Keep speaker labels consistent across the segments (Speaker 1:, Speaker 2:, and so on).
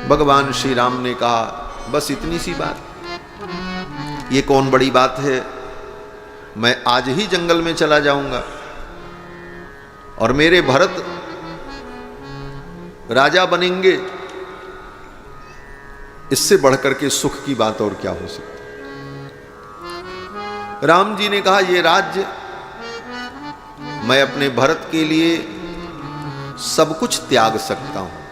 Speaker 1: भगवान श्री राम ने कहा बस इतनी सी बात, ये कौन बड़ी बात है, मैं आज ही जंगल में चला जाऊंगा और मेरे भरत राजा बनेंगे, इससे बढ़कर के सुख की बात और क्या हो सकती। राम जी ने कहा ये राज्य मैं अपने भरत के लिए सब कुछ त्याग सकता हूं।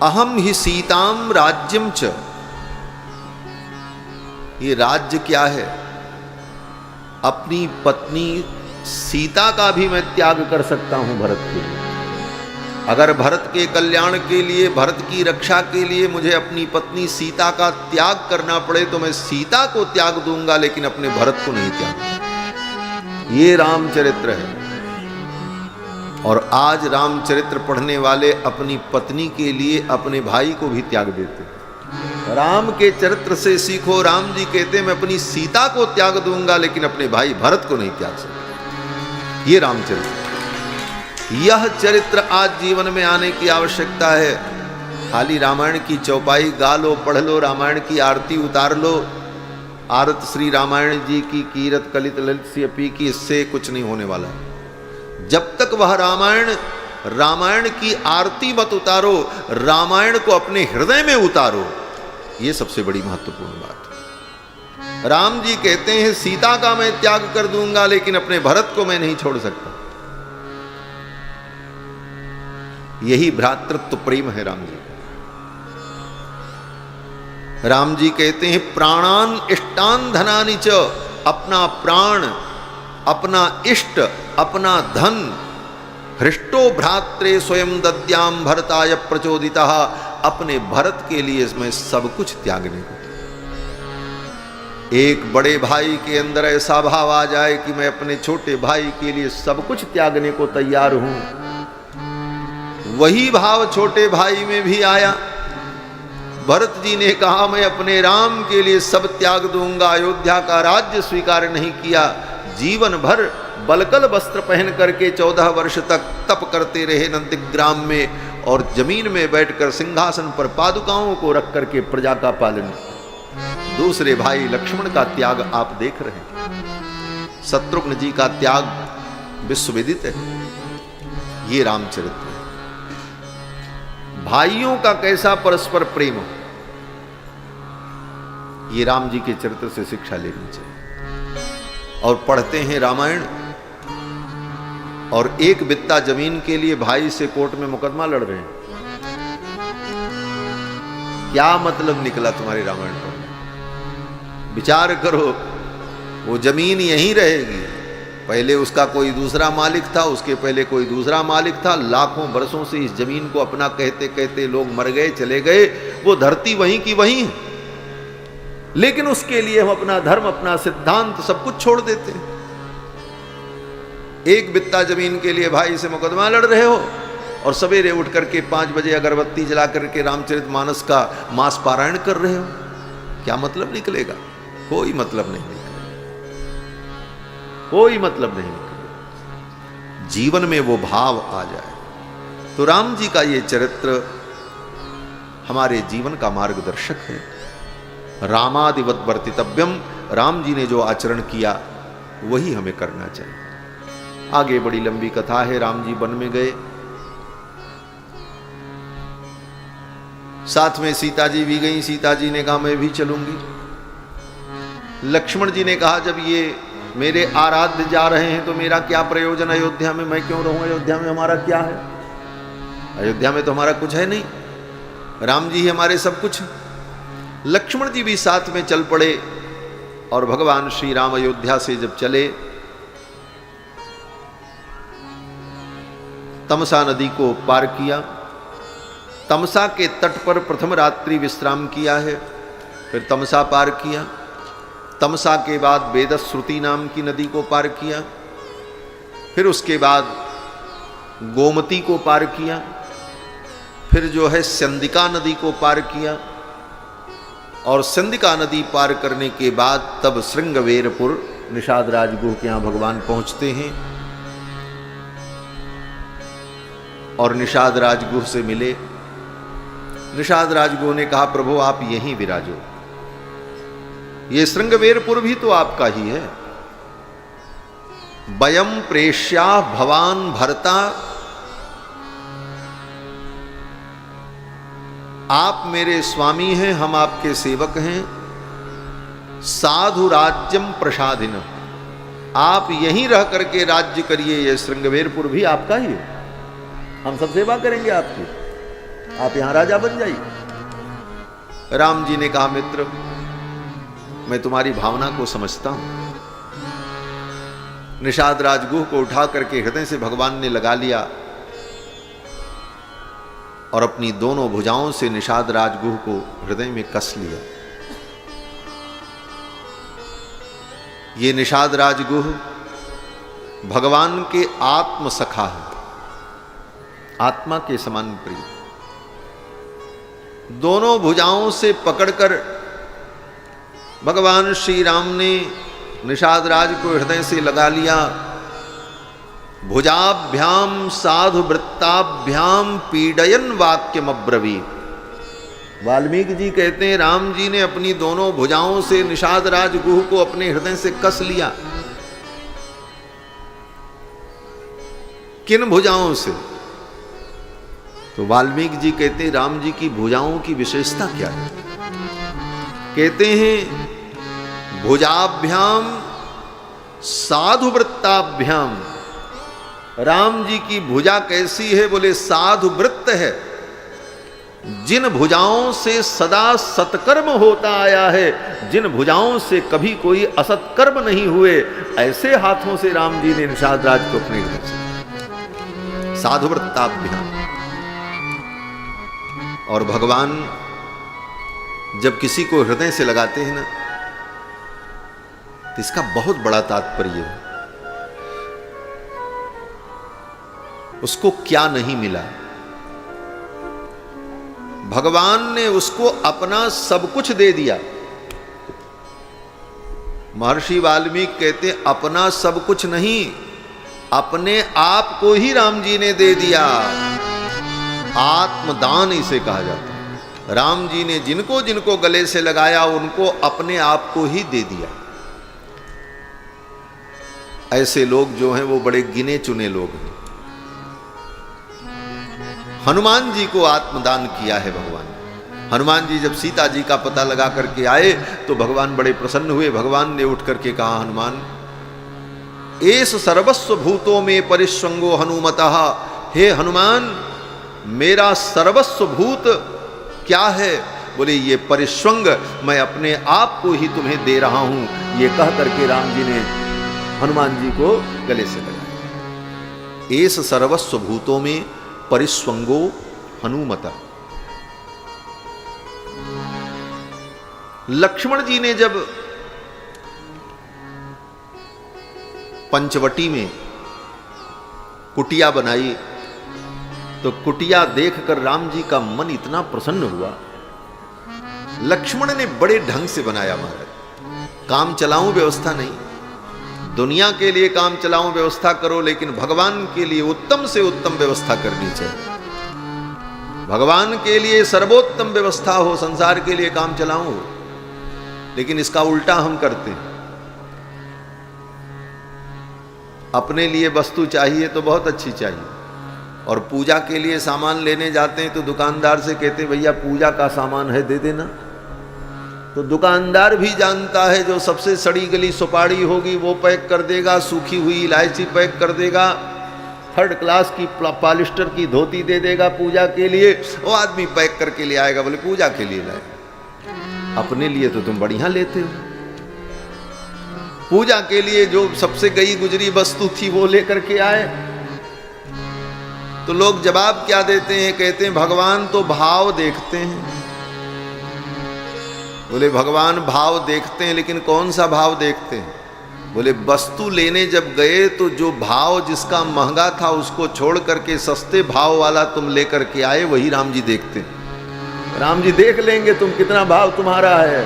Speaker 1: अहम ही सीताम राज्यम च, ये राज्य क्या है, अपनी पत्नी सीता का भी मैं त्याग कर सकता हूं भरत के लिए। अगर भरत के कल्याण के लिए, भरत की रक्षा के लिए मुझे अपनी पत्नी सीता का त्याग करना पड़े तो मैं सीता को त्याग दूंगा, लेकिन अपने भरत को नहीं त्याग। ये रामचरित्र है। और आज रामचरित्र पढ़ने वाले अपनी पत्नी के लिए अपने भाई को भी त्याग देते। राम के चरित्र से सीखो, राम जी कहते मैं अपनी सीता को त्याग दूंगा लेकिन अपने भाई भरत को नहीं त्याग सकता। ये रामचरित्र, यह चरित्र आज जीवन में आने की आवश्यकता है। खाली रामायण की चौपाई गा लो, पढ़ लो, रामायण की आरती उतार लो, आरत श्री रामायण जी की कीरत कलित ललित सी अपी की, इससे कुछ नहीं होने वाला। जब तक वह रामायण की आरती मत उतारो, रामायण को अपने हृदय में उतारो, ये सबसे बड़ी महत्वपूर्ण बात है। राम जी कहते हैं सीता का मैं त्याग कर दूंगा लेकिन अपने भरत को मैं नहीं छोड़ सकता। यही भ्रातृत्व प्रेम है राम जी। राम जी कहते हैं प्राणान इष्टान धनानि च, अपना प्राण, अपना इष्ट, अपना धन, हृष्टो भ्रात्रे स्वयं दद्याम भरताय प्रचोदितः, अपने भरत के लिए मैं सब कुछ त्यागने को। एक बड़े भाई के अंदर ऐसा भाव आ जाए कि मैं अपने छोटे भाई के लिए सब कुछ त्यागने को तैयार हूं, वही भाव छोटे भाई में भी आया। भरत जी ने कहा मैं अपने राम के लिए सब त्याग दूंगा, अयोध्या का राज्य स्वीकार नहीं किया, जीवन भर बलकल वस्त्र पहन करके 14 वर्ष तक तप करते रहे नंदग्राम में, और जमीन में बैठकर सिंहासन पर पादुकाओं को रख करके प्रजा का पालन किया। दूसरे भाई लक्ष्मण का त्याग आप देख रहे हैं, शत्रुघ्न जी का त्याग विश्वविदित है। ये रामचरित्र है। भाइयों का कैसा परस्पर प्रेम हो, ये राम जी के चरित्र से शिक्षा लेनी चाहिए। और पढ़ते हैं रामायण, और एक बित्ता जमीन के लिए भाई से कोर्ट में मुकदमा लड़ रहे हैं। क्या मतलब निकला तुम्हारे रामायण पढ़ने? विचार करो, वो जमीन यहीं रहेगी, पहले उसका कोई दूसरा मालिक था, उसके पहले कोई दूसरा मालिक था, लाखों बरसों से इस जमीन को अपना कहते कहते लोग मर गए, चले गए, वो धरती वहीं की वहीं है, लेकिन उसके लिए हम अपना धर्म, अपना सिद्धांत सब कुछ छोड़ देते हैं। एक बित्ता जमीन के लिए भाई से मुकदमा लड़ रहे हो, और सवेरे उठ करके 5 बजे अगरबत्ती जला करके रामचरितमानस का मास पारायण कर रहे हो। क्या मतलब निकलेगा? कोई मतलब नहीं निकलेगा, कोई मतलब नहीं निकलेगा। जीवन में वो भाव आ जाए तो राम जी का ये चरित्र हमारे जीवन का मार्गदर्शक है। रामादिवत वर्तितव्यम, राम जी ने जो आचरण किया वही हमें करना चाहिए। आगे बड़ी लंबी कथा है। राम जी वन में गए, साथ में सीता जी भी गई। सीता जी ने कहा मैं भी चलूंगी। लक्ष्मण जी ने कहा जब ये मेरे आराध्य जा रहे हैं तो मेरा क्या प्रयोजन अयोध्या में, मैं क्यों रहूं अयोध्या में, हमारा क्या है, अयोध्या में तो हमारा कुछ है नहीं, राम जी ही हमारे सब कुछ। लक्ष्मण जी भी साथ में चल पड़े, और भगवान श्री राम अयोध्या से जब चले, तमसा नदी को पार किया। तमसा के तट पर प्रथम रात्रि विश्राम किया है, फिर तमसा पार किया। तमसा के बाद वेदश्रुति नाम की नदी को पार किया, फिर उसके बाद गोमती को पार किया, फिर जो है संदिका नदी को पार किया, और संदिका नदी पार करने के बाद तब श्रृंगवेरपुर निषाद राजगुह के यहाँ भगवान पहुँचते हैं। और निषाद राजगुह से मिले। निषाद राजगुह ने कहा, प्रभु आप यहीं विराजो, ये श्रृंगवेरपुर भी तो आपका ही है। वयम प्रेष्या भवान भरता, आप मेरे स्वामी हैं, हम आपके सेवक हैं। साधु राज्यम प्रसादिन, आप यहीं रह करके राज्य करिए, ये श्रृंगवेरपुर भी आपका ही है, हम सब सेवा करेंगे आपकी, आप यहां राजा बन जाइए। राम जी ने कहा, मित्र मैं तुम्हारी भावना को समझता हूं। निषाद राजगुह को उठा करके हृदय से भगवान ने लगा लिया और अपनी दोनों भुजाओं से निषाद राजगुह को हृदय में कस लिया। ये निषाद राजगुह भगवान के आत्म सखा है, आत्मा के समान प्रिय। दोनों भुजाओं से पकड़कर भगवान श्री राम ने निषाद राज को हृदय से लगा लिया। भुजाभ्याम साधु वृत्ताभ्याम पीडयन वाक्यम अब्रवीत। वाल्मीकि जी कहते हैं, राम जी ने अपनी दोनों भुजाओं से निषाद राजगुह को अपने हृदय से कस लिया। किन भुजाओं से? तो वाल्मीकि जी कहते हैं, राम जी की भुजाओं की विशेषता क्या है? कहते हैं, भुजाभ्याम साधु वृत्ताभ्याम। राम जी की भुजा कैसी है? बोले साधु वृत्त है। जिन भुजाओं से सदा सत्कर्म होता आया है, जिन भुजाओं से कभी कोई असत्कर्म नहीं हुए, ऐसे हाथों से राम जी ने निषाद राज को अपने हृदय से साधु वृत्ताभ्याम। और भगवान जब किसी को हृदय से लगाते हैं ना, तो इसका बहुत बड़ा तात्पर्य है। उसको क्या नहीं मिला, भगवान ने उसको अपना सब कुछ दे दिया। महर्षि वाल्मीकि कहते हैं, अपना सब कुछ नहीं, अपने आप को ही राम जी ने दे दिया। आत्मदान इसे कहा जाता है। राम जी ने जिनको जिनको गले से लगाया, उनको अपने आप को ही दे दिया। ऐसे लोग जो हैं वो बड़े गिने चुने लोग हैं। हनुमान जी को आत्मदान किया है भगवान। हनुमान जी जब सीता जी का पता लगा करके आए तो भगवान बड़े प्रसन्न हुए। भगवान ने उठ करके कहा, हनुमान एस सर्वस्व भूतों में परिस्वंगो हनुमतः। हे हनुमान, मेरा सर्वस्व भूत क्या है? बोले ये परिस्वंग, मैं अपने आप को ही तुम्हें दे रहा हूं। ये कह करके राम जी ने हनुमान जी को गले से लगाया। एस सर्वस्व भूतों में परिस्वंगो हनुमता। लक्ष्मण जी ने जब पंचवटी में कुटिया बनाई तो कुटिया देखकर राम जी का मन इतना प्रसन्न हुआ। लक्ष्मण ने बड़े ढंग से बनाया महाराज। काम चलाऊं व्यवस्था नहीं, दुनिया के लिए काम चलाऊं व्यवस्था करो, लेकिन भगवान के लिए उत्तम से उत्तम व्यवस्था करनी चाहिए। भगवान के लिए सर्वोत्तम व्यवस्था हो, संसार के लिए काम चलाऊं हो, लेकिन इसका उल्टा हम करते हैं। अपने लिए वस्तु चाहिए तो बहुत अच्छी चाहिए, और पूजा के लिए सामान लेने जाते हैं तो दुकानदार से कहते हैं, भैया पूजा का सामान है दे देना। तो दुकानदार भी जानता है जो सबसे सड़ी गली सुपारी होगी वो पैक कर देगा, सूखी हुई इलायची पैक कर देगा, थर्ड क्लास की पॉलिस्टर की धोती दे देगा पूजा के लिए। वो आदमी पैक करके ले आएगा, बोले पूजा के लिए लाए। अपने लिए तो तुम बढ़िया लेते हो। पूजा के लिए जो सबसे गई गुजरी वस्तु थी वो लेकर के आए। तो लोग जवाब क्या देते हैं? कहते हैं भगवान तो भाव देखते हैं। बोले भगवान भाव देखते हैं, लेकिन कौन सा भाव देखते हैं? बोले वस्तु लेने जब गए तो जो भाव जिसका महंगा था उसको छोड़ करके सस्ते भाव वाला तुम लेकर के आए, वही राम जी देखते हैं। राम जी देख लेंगे तुम कितना भाव तुम्हारा है।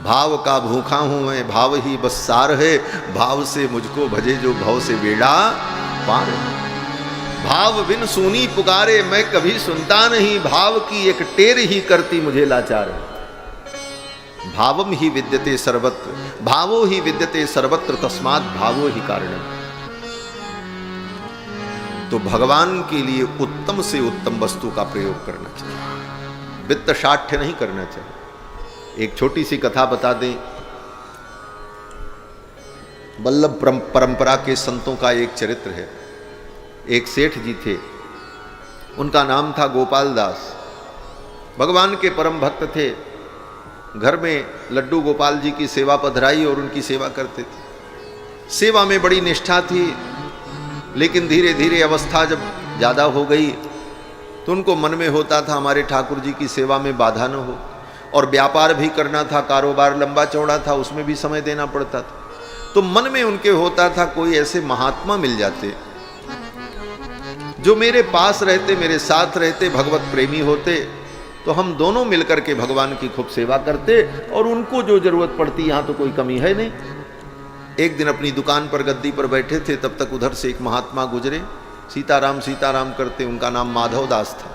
Speaker 1: भाव का भूखा हूं मैं, भाव ही बस सार है, भाव से मुझको भजे जो भव से बेड़ा पार है। भाव बिन सुनी पुकारे मैं कभी सुनता नहीं, भाव की एक टेर ही करती मुझे लाचार। भावम ही विद्यते सर्वत्र, भावो ही विद्यते सर्वत्र, तस्मात् भावो ही कारणम। तो भगवान के लिए उत्तम से उत्तम वस्तु का प्रयोग करना चाहिए, वित्त शाठ्य नहीं करना चाहिए। एक छोटी सी कथा बता दें। वल्लभ परंपरा के संतों का एक चरित्र है। एक सेठ जी थे, उनका नाम था गोपाल दास। भगवान के परम भक्त थे। घर में लड्डू गोपाल जी की सेवा पधराई और उनकी सेवा करते थे। सेवा में बड़ी निष्ठा थी, लेकिन धीरे धीरे अवस्था जब ज़्यादा हो गई तो उनको मन में होता था हमारे ठाकुर जी की सेवा में बाधा न हो, और व्यापार भी करना था, कारोबार लंबा चौड़ा था, उसमें भी समय देना पड़ता था। तो मन में उनके होता था कोई ऐसे महात्मा मिल जाते जो मेरे पास रहते, मेरे साथ रहते, भगवत प्रेमी होते, तो हम दोनों मिलकर के भगवान की खूब सेवा करते, और उनको जो जरूरत पड़ती, यहाँ तो कोई कमी है नहीं। एक दिन अपनी दुकान पर गद्दी पर बैठे थे, तब तक उधर से एक महात्मा गुजरे, सीताराम सीताराम करते। उनका नाम माधव दास था।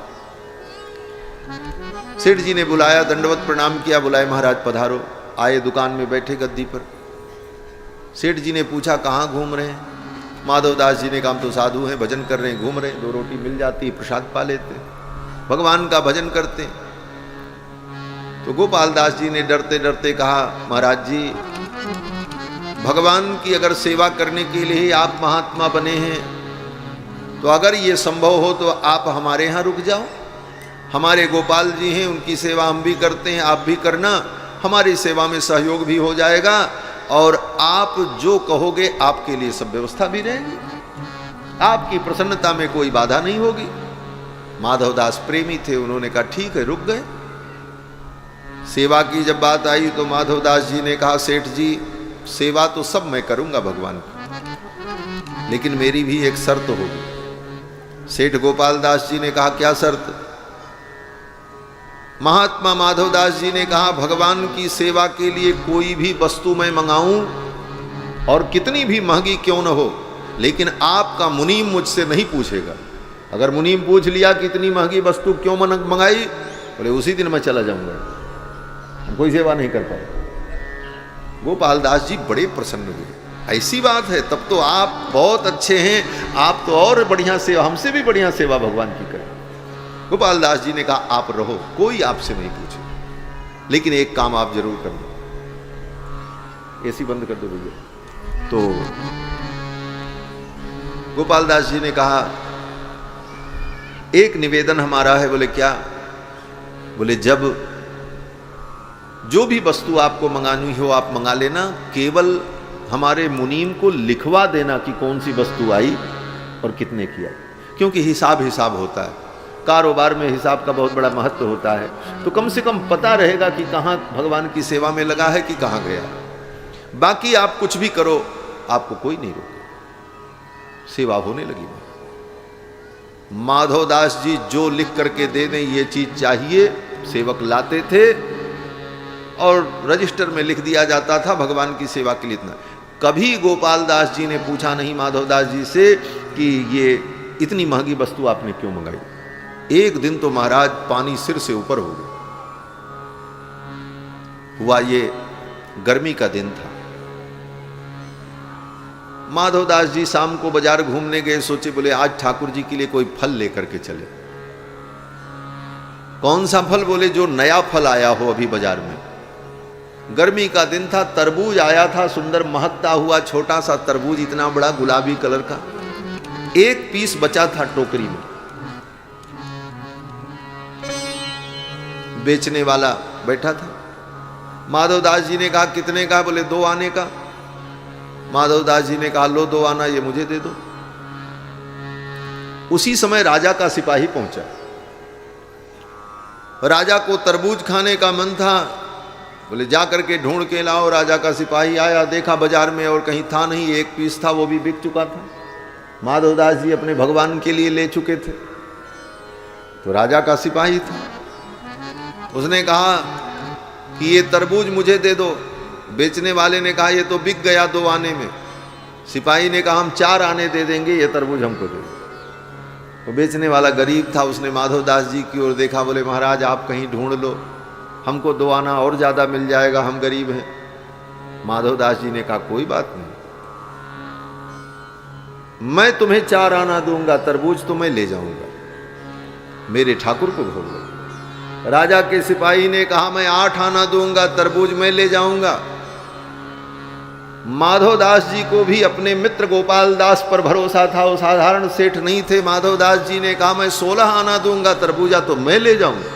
Speaker 1: सेठ जी ने बुलाया, दंडवत प्रणाम किया, बुलाए महाराज पधारो। आए, दुकान में बैठे गद्दी पर। सेठ जी ने पूछा कहाँ घूम रहे हैं? माधव दास जी ने कहा हम तो साधु हैं, भजन कर रहे हैं, घूम रहे हैं, 2 रोटी मिल जाती, प्रसाद पा लेते, भगवान का भजन करते। तो गोपाल दास जी ने डरते डरते कहा महाराज जी, भगवान की अगर सेवा करने के लिए ही आप महात्मा बने हैं, तो अगर ये संभव हो तो आप हमारे यहाँ रुक जाओ। हमारे गोपाल जी हैं, उनकी सेवा हम भी करते हैं, आप भी करना, हमारी सेवा में सहयोग भी हो जाएगा, और आप जो कहोगे आपके लिए सब व्यवस्था भी रहेगी, आपकी प्रसन्नता में कोई बाधा नहीं होगी। माधवदास प्रेमी थे, उन्होंने कहा ठीक है, रुक गए। सेवा की जब बात आई तो माधवदास जी ने कहा सेठ जी, सेवा तो सब मैं करूंगा भगवान की, लेकिन मेरी भी एक शर्त होगी। सेठ गोपाल दास जी ने कहा क्या शर्त? महात्मा माधवदास जी ने कहा भगवान की सेवा के लिए कोई भी वस्तु मैं मंगाऊं, और कितनी भी महंगी क्यों न हो, लेकिन आपका मुनीम मुझसे नहीं पूछेगा। अगर मुनीम पूछ लिया कि इतनी महंगी वस्तु क्यों मंगाई, बोले उसी दिन मैं चला जाऊंगा, कोई सेवा नहीं कर पाए। गोपाल दास जी बड़े प्रसन्न हुए। ऐसी बात है, तब तो आप बहुत अच्छे हैं, आप तो और बढ़िया सेवा, हमसे भी बढ़िया सेवा भगवान की करें। गोपाल दास जी ने कहा आप रहो, कोई आपसे नहीं पूछे, लेकिन एक काम आप जरूर करना। एसी बंद कर दो भैया। तो गोपाल दास जी ने कहा एक निवेदन हमारा है। बोले क्या? बोले जब जो भी वस्तु आपको मंगानी हो आप मंगा लेना, केवल हमारे मुनीम को लिखवा देना कि कौन सी वस्तु आई और कितने की आई, क्योंकि हिसाब होता है, कारोबार में हिसाब का बहुत बड़ा महत्व होता है। तो कम से कम पता रहेगा कि कहाँ भगवान की सेवा में लगा है कि कहाँ गया। बाकी आप कुछ भी करो, आपको कोई नहीं रोके। सेवा होने लगी। माधवदास जी जो लिख करके दे दें ये चीज चाहिए, सेवक लाते थे और रजिस्टर में लिख दिया जाता था भगवान की सेवा के लिए इतना। कभी गोपाल दास जी ने पूछा नहीं माधवदास जी से कि ये इतनी महंगी वस्तु आपने क्यों मंगाई। एक दिन तो महाराज पानी सिर से ऊपर हो गया। हुआ ये गर्मी का दिन था। माधवदास जी शाम को बाजार घूमने गए, सोचे बोले आज ठाकुर जी के लिए कोई फल लेकर के चले। कौन सा फल? बोले जो नया फल आया हो अभी बाजार में। गर्मी का दिन था, तरबूज आया था, सुंदर महकता हुआ छोटा सा तरबूज, इतना बड़ा गुलाबी कलर का। एक पीस बचा था टोकरी में। बेचने वाला बैठा था। माधवदास जी ने कहा कितने का? बोले 2 आने का। माधवदास जी ने कहा लो 2 आना ये मुझे दे दो। उसी समय राजा का सिपाही पहुंचा। राजा को तरबूज खाने का मन था, बोले जा करके ढूंढ के लाओ। राजा का सिपाही आया, देखा बाजार में और कहीं था नहीं, एक पीस था वो भी बिक चुका था। माधवदास जी अपने भगवान के लिए ले चुके थे। तो राजा का सिपाही था, उसने कहा कि ये तरबूज मुझे दे दो। बेचने वाले ने कहा ये तो बिक गया 2 आने में। सिपाही ने कहा हम 4 आने दे देंगे, ये तरबूज हमको दे दो। तो बेचने वाला गरीब था, उसने माधवदास जी की ओर देखा, बोले महाराज आप कहीं ढूंढ लो, हमको 2 आना और ज़्यादा मिल जाएगा, हम गरीब हैं। माधवदास जी ने कहा कोई बात नहीं, मैं तुम्हें 4 आना दूंगा, तरबूज तो मैं ले जाऊंगा, मेरे ठाकुर को भोग लगेगा। राजा के सिपाही ने कहा मैं 8 आना दूंगा, तरबूज मैं ले जाऊंगा। माधवदास जी को भी अपने मित्र गोपाल दास पर भरोसा था, वो साधारण सेठ नहीं थे। माधवदास जी ने कहा मैं 16 आना दूंगा, तरबूजा तो मैं ले जाऊंगा,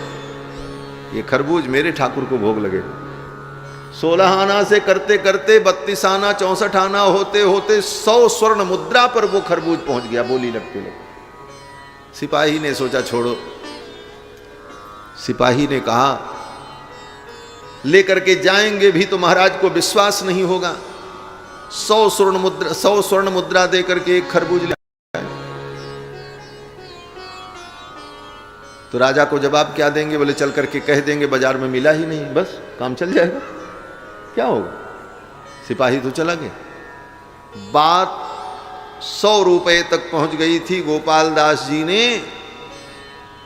Speaker 1: ये खरबूज मेरे ठाकुर को भोग लगेगा। 16 आना से करते करते 32 आना 64 आना होते होते 100 स्वर्ण मुद्रा पर वो खरबूज पहुंच गया, बोली लगते लगते। सिपाही ने सोचा छोड़ो, सिपाही ने कहा लेकर के जाएंगे भी तो महाराज को विश्वास नहीं होगा, 100 स्वर्ण मुद्रा दे करके एक खरबूज ले आए। तो राजा को जवाब क्या देंगे? बोले चल करके कह देंगे बाजार में मिला ही नहीं, बस काम चल जाएगा, क्या होगा। सिपाही तो चला गया। बात 100 रुपए तक पहुंच गई थी। गोपाल दास जी ने,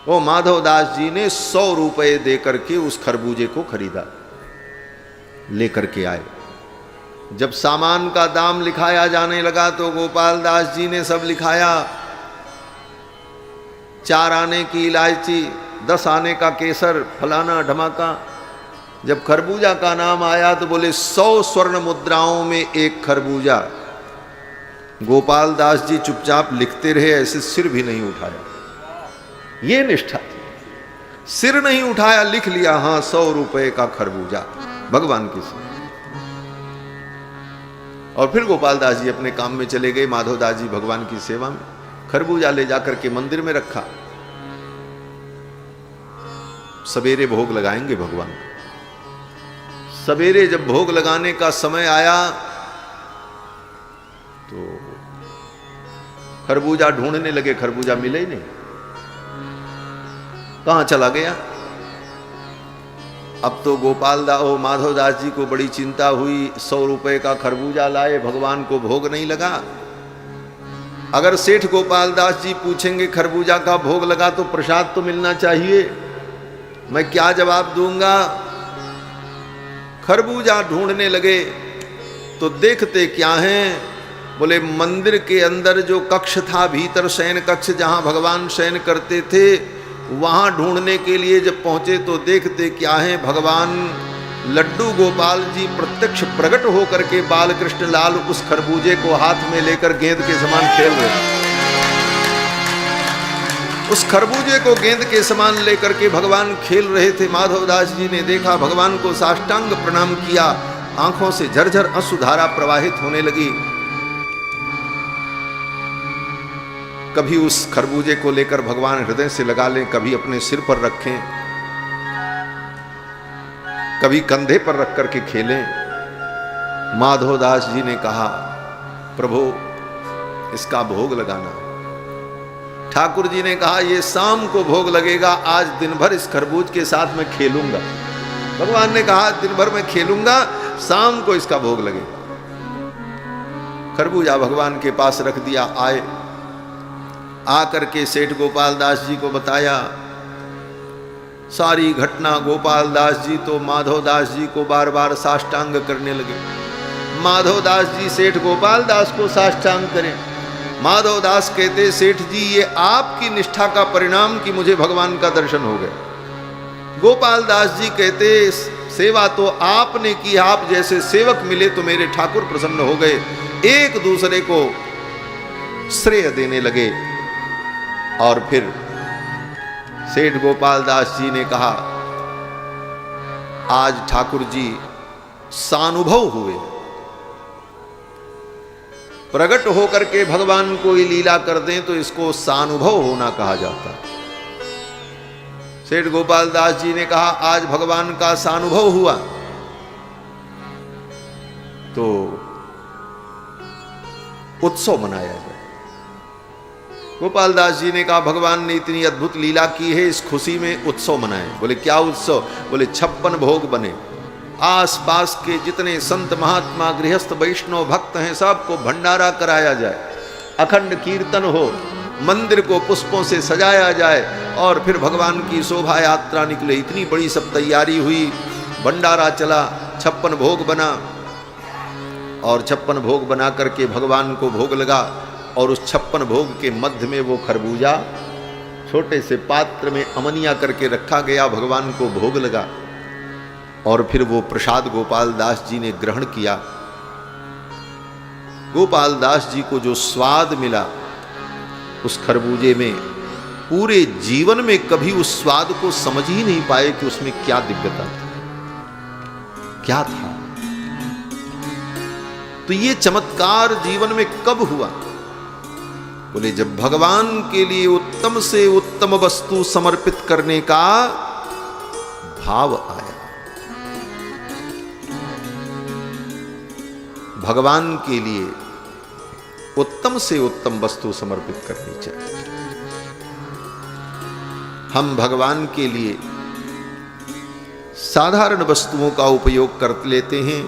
Speaker 1: वो माधवदास जी ने 100 रुपए दे करके उस खरबूजे को खरीदा, लेकर के आए। जब सामान का दाम लिखाया जाने लगा तो गोपाल दास जी ने सब लिखाया। 4 आने की इलायची, 10 आने का केसर, फलाना ढमाका। जब खरबूजा का नाम आया तो बोले 100 स्वर्ण मुद्राओं में एक खरबूजा। गोपाल दास जी चुपचाप लिखते रहे, ऐसे सिर भी नहीं उठाया। ये निष्ठा थी, सिर नहीं उठाया, लिख लिया, हाँ 100 रुपए का खरबूजा भगवान की सेवा। और फिर गोपाल दास जी अपने काम में चले गए। माधवदास जी भगवान की सेवा में। खरबूजा ले जाकर के मंदिर में रखा, सवेरे भोग लगाएंगे भगवान को। सवेरे जब भोग लगाने का समय आया तो खरबूजा ढूंढने लगे, खरबूजा मिले ही नहीं, कहां चला गया। अब तो माधवदास जी को बड़ी चिंता हुई। 100 रुपए का खरबूजा लाए, भगवान को भोग नहीं लगा। अगर सेठ गोपाल दास जी पूछेंगे खरबूजा का भोग लगा तो प्रसाद तो मिलना चाहिए, मैं क्या जवाब दूंगा। खरबूजा ढूंढने लगे तो देखते क्या हैं, बोले मंदिर के अंदर जो कक्ष था, भीतर शयन कक्ष जहां भगवान शयन करते थे, वहां ढूंढने के लिए जब पहुंचे तो देखते क्या है, भगवान लड्डू गोपाल जी प्रत्यक्ष प्रकट होकर के बाल कृष्ण लाल उस खरबूजे को हाथ में लेकर गेंद के समान खेल रहे। उस खरबूजे को गेंद के समान लेकर के भगवान खेल रहे थे। माधवदास जी ने देखा, भगवान को साष्टांग प्रणाम किया, आंखों से झरझर अश्रुधारा प्रवाहित होने लगी। कभी उस खरबूजे को लेकर भगवान हृदय से लगा लें, कभी अपने सिर पर रखें, कभी कंधे पर रख करके खेलें। माधवदास जी ने कहा प्रभु इसका भोग लगाना। ठाकुर जी ने कहा ये शाम को भोग लगेगा, आज दिन भर इस खरबूज के साथ मैं खेलूंगा। भगवान ने कहा दिन भर मैं खेलूंगा, शाम को इसका भोग लगेगा। खरबूजा भगवान के पास रख दिया। आए, आकर के सेठ गोपाल दास जी को बताया सारी घटना। गोपाल दास जी तो माधवदास जी को बार बार साष्टांग करने लगे। माधवदास जी सेठ गोपाल दास को साष्टांग करें। माधवदास कहते सेठ जी ये आपकी निष्ठा का परिणाम कि मुझे भगवान का दर्शन हो गया। गोपाल दास जी कहते सेवा तो आपने की, आप जैसे सेवक मिले तो मेरे ठाकुर प्रसन्न हो गए। एक दूसरे को श्रेय देने लगे। और फिर सेठ गोपाल दास जी ने कहा आज ठाकुर जी सानुभव हुए, प्रकट होकर के भगवान कोई लीला कर दें तो इसको सानुभव होना कहा जाता है। सेठ गोपाल दास जी ने कहा आज भगवान का सानुभव हुआ तो उत्सव मनाया जाए। गोपाल दास जी ने कहा भगवान ने इतनी अद्भुत लीला की है, इस खुशी में उत्सव मनाएं। बोले क्या उत्सव? बोले 56 भोग बने। आसपास के जितने संत महात्मा गृहस्थ वैष्णव भक्त हैं सबको भंडारा कराया जाए, अखंड कीर्तन हो, मंदिर को पुष्पों से सजाया जाए और फिर भगवान की शोभा यात्रा निकले। इतनी बड़ी सब तैयारी हुई, भंडारा चला, 56 भोग बना और 56 भोग बना करके भगवान को भोग लगा और उस 56 भोग के मध्य में वो खरबूजा छोटे से पात्र में अमनिया करके रखा गया, भगवान को भोग लगा और फिर वो प्रसाद गोपाल दास जी ने ग्रहण किया। गोपाल दास जी को जो स्वाद मिला उस खरबूजे में, पूरे जीवन में कभी उस स्वाद को समझ ही नहीं पाए कि उसमें क्या दिव्यता थी, क्या था। तो ये चमत्कार जीवन में कब हुआ? बोले जब भगवान के लिए उत्तम से उत्तम वस्तु समर्पित करने का भाव आया। भगवान के लिए उत्तम से उत्तम वस्तु समर्पित करनी चाहिए। हम भगवान के लिए साधारण वस्तुओं का उपयोग कर लेते हैं।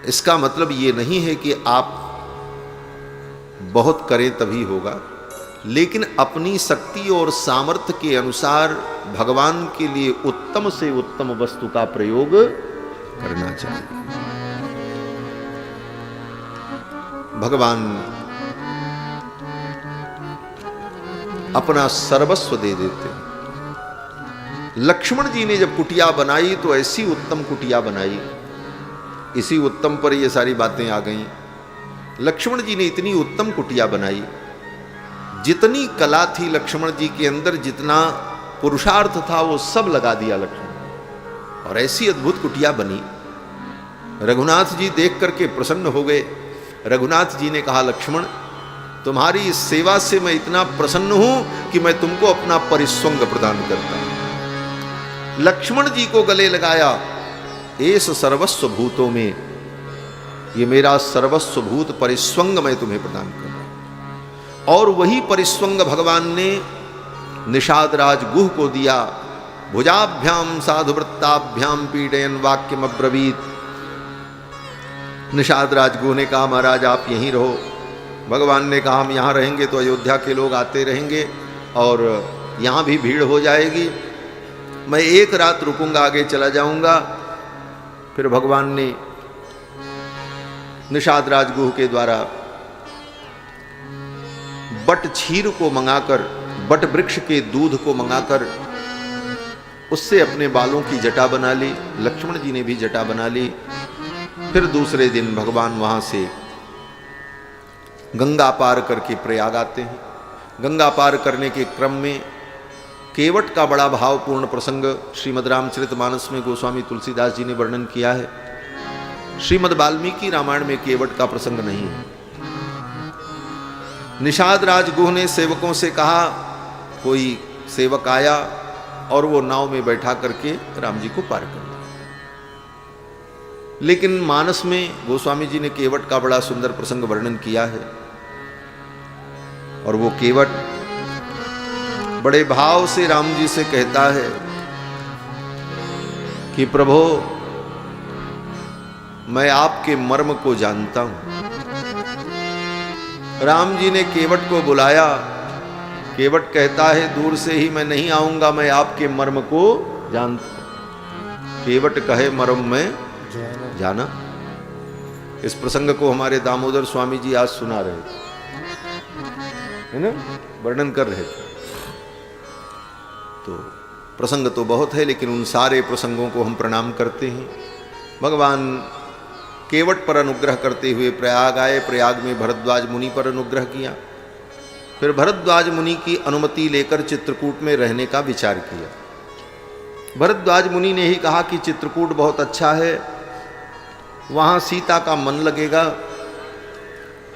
Speaker 1: इसका मतलब ये नहीं है कि आप बहुत करें तभी होगा, लेकिन अपनी शक्ति और सामर्थ्य के अनुसार भगवान के लिए उत्तम से उत्तम वस्तु का प्रयोग करना चाहिए। भगवान अपना सर्वस्व दे देते हैं। लक्ष्मण जी ने जब कुटिया बनाई तो ऐसी उत्तम कुटिया बनाई, इसी उत्तम पर ये सारी बातें आ गईं। लक्ष्मण जी ने इतनी उत्तम कुटिया बनाई, जितनी कला थी लक्ष्मण जी के अंदर, जितना पुरुषार्थ था वो सब लगा दिया लक्ष्मण, और ऐसी अद्भुत कुटिया बनी। रघुनाथ जी देख करके प्रसन्न हो गए। रघुनाथ जी ने कहा, लक्ष्मण तुम्हारी इस सेवा से मैं इतना प्रसन्न हूं कि मैं तुमको अपना परिस्वंग प्रदान करता हूं। लक्ष्मण जी को गले लगाया, एस सर्वस्व भूतों में ये मेरा सर्वस्व भूत परिस्वंग मैं तुम्हें प्रदान कर रहा हूं। और वही परिस्वंग भगवान ने निषाद राज गुह को दिया। भुजाभ्याम साधुवृत्ताभ्याम पीडयन वाक्यम अब्रवीत। निषाद राज गुह ने कहा, महाराज आप यहीं रहो। भगवान ने कहा, हम यहाँ रहेंगे तो अयोध्या के लोग आते रहेंगे और यहाँ भी भीड़ हो जाएगी, मैं एक रात रुकूंगा, आगे चला जाऊंगा। फिर भगवान ने निषाद राजगुह के द्वारा बट क्षीर को मंगाकर, बट वृक्ष के दूध को मंगाकर उससे अपने बालों की जटा बना ली। लक्ष्मण जी ने भी जटा बना ली। फिर दूसरे दिन भगवान वहां से गंगा पार करके प्रयाग आते हैं। गंगा पार करने के क्रम में केवट का बड़ा भावपूर्ण प्रसंग श्रीमद् रामचरितमानस में गोस्वामी तुलसीदास जी ने वर्णन किया है। श्रीमद् वाल्मीकि रामायण में केवट का प्रसंग नहीं है। निषाद राजगुह ने सेवकों से कहा, कोई सेवक आया और वो नाव में बैठा करके राम जी को पार कर दिया। लेकिन मानस में गोस्वामी जी ने केवट का बड़ा सुंदर प्रसंग वर्णन किया है। और वो केवट बड़े भाव से राम जी से कहता है कि प्रभो मैं आपके मर्म को जानता हूं। राम जी ने केवट को बुलाया। केवट कहता है, दूर से ही मैं नहीं आऊंगा, मैं आपके मर्म को जानता हूं। केवट कहे, मर्म में जाना। इस प्रसंग को हमारे दामोदर स्वामी जी आज सुना रहे थे, है ना, वर्णन कर रहे थे। तो प्रसंग तो बहुत है, लेकिन उन सारे प्रसंगों को हम प्रणाम करते हैं। भगवान केवट पर अनुग्रह करते हुए प्रयाग आए। प्रयाग में भरद्वाज मुनि पर अनुग्रह किया। फिर भरद्वाज मुनि की अनुमति लेकर चित्रकूट में रहने का विचार किया। भरद्वाज मुनि ने ही कहा कि चित्रकूट बहुत अच्छा है, वहाँ सीता का मन लगेगा,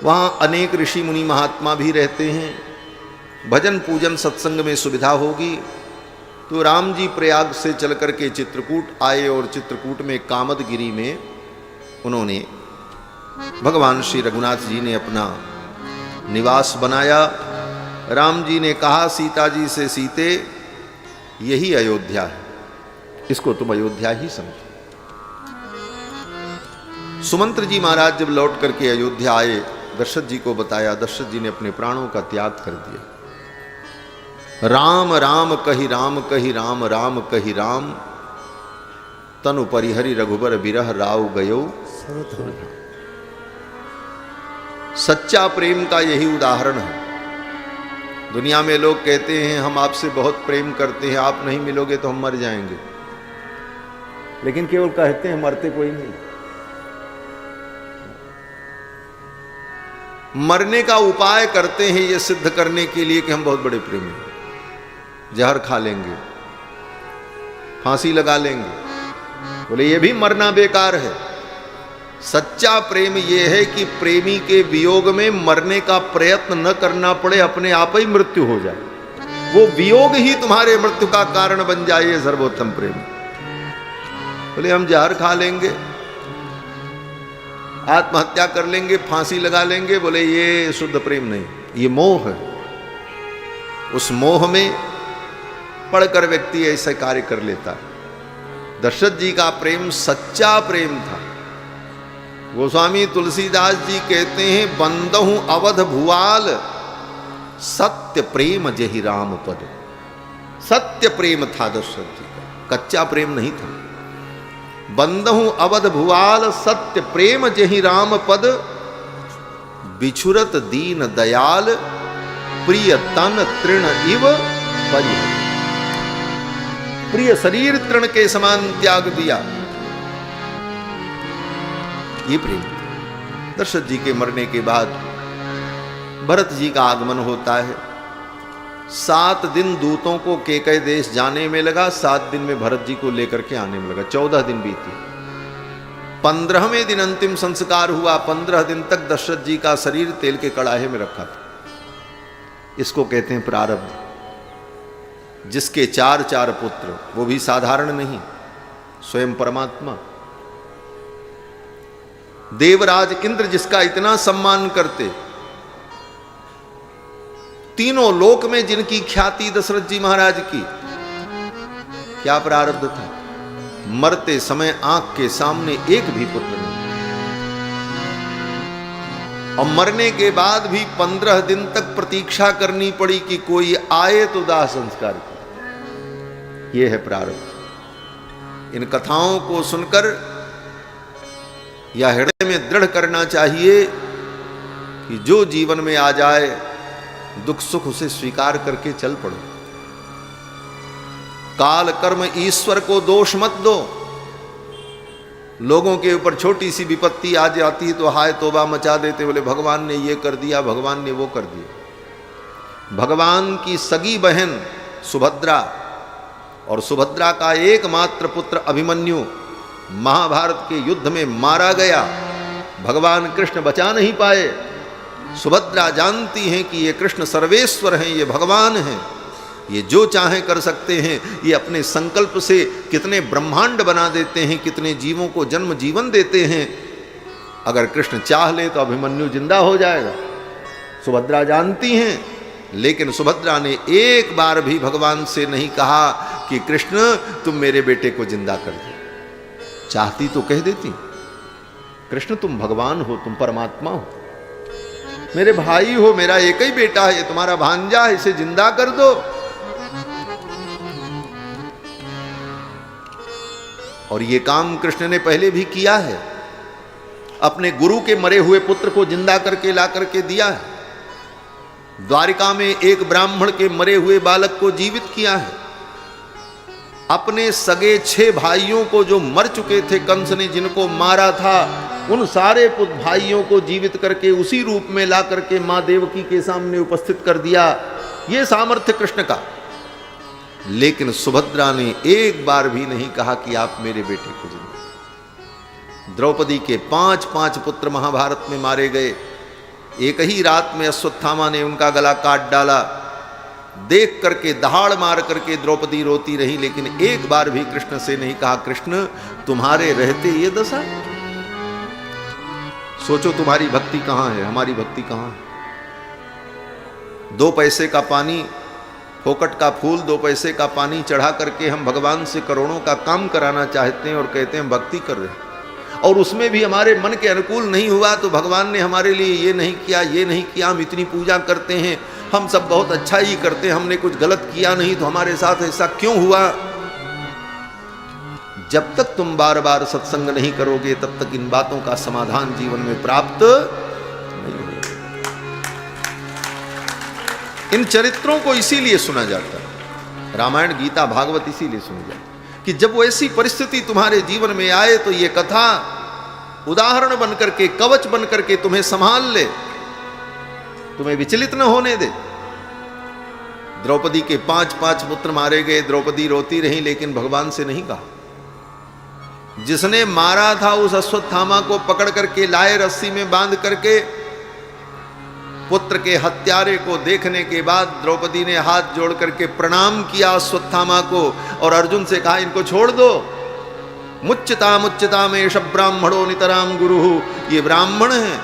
Speaker 1: वहाँ अनेक ऋषि मुनि महात्मा भी रहते हैं, भजन पूजन सत्संग में सुविधा होगी। तो राम जी प्रयाग से चल करके चित्रकूट आए और चित्रकूट में कामदगिरी में उन्होंने भगवान श्री रघुनाथ जी ने अपना निवास बनाया। राम जी ने कहा सीता जी से, सीते यही अयोध्या है, इसको तुम अयोध्या ही समझो। सुमंत्र जी महाराज जब लौट करके अयोध्या आए, दशरथ जी को बताया। दशरथ जी ने अपने प्राणों का त्याग कर दिया। राम राम कहि राम कहि राम राम कहि राम, तनु परिहरि रघुबर बिरह राव गयो। सच्चा प्रेम का यही उदाहरण है। दुनिया में लोग कहते हैं हम आपसे बहुत प्रेम करते हैं, आप नहीं मिलोगे तो हम मर जाएंगे, लेकिन केवल कहते हैं, मरते कोई नहीं। मरने का उपाय करते हैं ये सिद्ध करने के लिए कि हम बहुत बड़े प्रेमी हैं। जहर खा लेंगे, फांसी लगा लेंगे, बोले ये भी मरना बेकार है। सच्चा प्रेम यह है कि प्रेमी के वियोग में मरने का प्रयत्न न करना पड़े, अपने आप ही मृत्यु हो जाए, वो वियोग ही तुम्हारे मृत्यु का कारण बन जाए, ये सर्वोत्तम प्रेम। बोले हम जहर खा लेंगे, आत्महत्या कर लेंगे, फांसी लगा लेंगे, बोले ये शुद्ध प्रेम नहीं, ये मोह है। उस मोह में पढ़कर व्यक्ति ऐसे कार्य कर लेता है। दशरथ जी का प्रेम सच्चा प्रेम था। गोस्वामी तुलसीदास जी कहते हैं, बंदहु अवध भुआल सत्य प्रेम जहि राम पद। सत्य प्रेम था दशरथ जी का, कच्चा प्रेम नहीं था। बंदहु अवध भुआल सत्य प्रेम जहि राम पद, बिछुरत दीन दयाल प्रिय तन तृण इव परिहर। प्रिय शरीर तृण के समान त्याग दिया, ये प्रेम। दशरथ जी के मरने के बाद भरत जी का आगमन होता है। 7 दिन दूतों को केकय देश जाने में लगा, 7 दिन में भरत जी को लेकर के आने में लगा, 14 दिन बीते। 15वें दिन अंतिम संस्कार हुआ। 15 दिन तक दशरथ जी का शरीर तेल के कड़ाहे में रखा था। इसको कहते हैं प्रारब्ध। जिसके 4 पुत्र, वो भी साधारण नहीं, स्वयं परमात्मा। देवराज इंद्र जिसका इतना सम्मान करते, तीनों लोक में जिनकी ख्याति दशरथ जी महाराज की, क्या प्रारब्ध था। मरते समय आंख के सामने एक भी पुत्र नहीं, और मरने के बाद भी 15 दिन तक प्रतीक्षा करनी पड़ी कि कोई आए तो दाह संस्कार करे। यह है प्रारब्ध। इन कथाओं को सुनकर या हृदय में दृढ़ करना चाहिए कि जो जीवन में आ जाए, दुख सुख उसे स्वीकार करके चल पड़ो। काल कर्म ईश्वर को दोष मत दो। लोगों के ऊपर छोटी सी विपत्ति आ जाती तो हाय तौबा मचा देते, बोले भगवान ने ये कर दिया, भगवान ने वो कर दिया। भगवान की सगी बहन सुभद्रा और सुभद्रा का एकमात्र पुत्र अभिमन्यु महाभारत के युद्ध में मारा गया। भगवान कृष्ण बचा नहीं पाए। सुभद्रा जानती हैं कि ये कृष्ण सर्वेश्वर हैं, ये भगवान हैं, ये जो चाहें कर सकते हैं। ये अपने संकल्प से कितने ब्रह्मांड बना देते हैं, कितने जीवों को जन्म जीवन देते हैं। अगर कृष्ण चाह ले तो अभिमन्यु जिंदा हो जाएगा, सुभद्रा जानती हैं। लेकिन सुभद्रा ने एक बार भी भगवान से नहीं कहा कि कृष्ण तुम मेरे बेटे को जिंदा कर दो। चाहती तो कह देती, कृष्ण तुम भगवान हो, तुम परमात्मा हो, मेरे भाई हो, मेरा एक ही बेटा है, ये तुम्हारा भांजा है, इसे जिंदा कर दो। और ये काम कृष्ण ने पहले भी किया है। अपने गुरु के मरे हुए पुत्र को जिंदा करके ला करके दिया है। द्वारिका में एक ब्राह्मण के मरे हुए बालक को जीवित किया है। अपने सगे 6 भाइयों को जो मर चुके थे, कंस ने जिनको मारा था, उन सारे भाइयों को जीवित करके उसी रूप में ला करके मां देवकी के सामने उपस्थित कर दिया। ये सामर्थ्य कृष्ण का। लेकिन सुभद्रा ने एक बार भी नहीं कहा कि आप मेरे बेटे को जिंदा। द्रौपदी के 5 पुत्र महाभारत में मारे गए। एक ही रात में अश्वत्थामा ने उनका गला काट डाला। देख करके दहाड़ मार करके द्रौपदी रोती रही, लेकिन एक बार भी कृष्ण से नहीं कहा कृष्ण तुम्हारे रहते ये दशा। सोचो तुम्हारी भक्ति कहां है, हमारी भक्ति कहां है। 2 पैसे का पानी, फोकट का फूल, 2 पैसे का पानी चढ़ा करके हम भगवान से करोड़ों का काम कराना चाहते हैं और कहते हैं भक्ति कर रहे हैं। और उसमें भी हमारे मन के अनुकूल नहीं हुआ तो भगवान ने हमारे लिए ये नहीं किया, ये नहीं किया, हम इतनी पूजा करते हैं, हम सब बहुत अच्छा ही करते हैं, हमने कुछ गलत किया नहीं तो हमारे साथ ऐसा क्यों हुआ। जब तक तुम बार बार सत्संग नहीं करोगे तब तक इन बातों का समाधान जीवन में प्राप्त नहीं होगा। इन चरित्रों को इसीलिए सुना जाता है, रामायण गीता भागवत इसीलिए सुनी जाती है कि जब वो ऐसी परिस्थिति तुम्हारे जीवन में आए तो ये कथा उदाहरण बनकर के, कवच बनकर के तुम्हें संभाल ले, तुम्हें विचलित न होने दे। द्रौपदी के 5 पुत्र मारे गए, द्रौपदी रोती रही लेकिन भगवान से नहीं कहा। जिसने मारा था उस अश्वत्थामा को पकड़ करके लाए, रस्सी में बांध करके। पुत्र के हत्यारे को देखने के बाद द्रौपदी ने हाथ जोड़ करके प्रणाम किया अश्वत्थामा को और अर्जुन से कहा इनको छोड़ दो। मुच्यता में शब ब्राह्मणो नितराम गुरु, ये ब्राह्मण है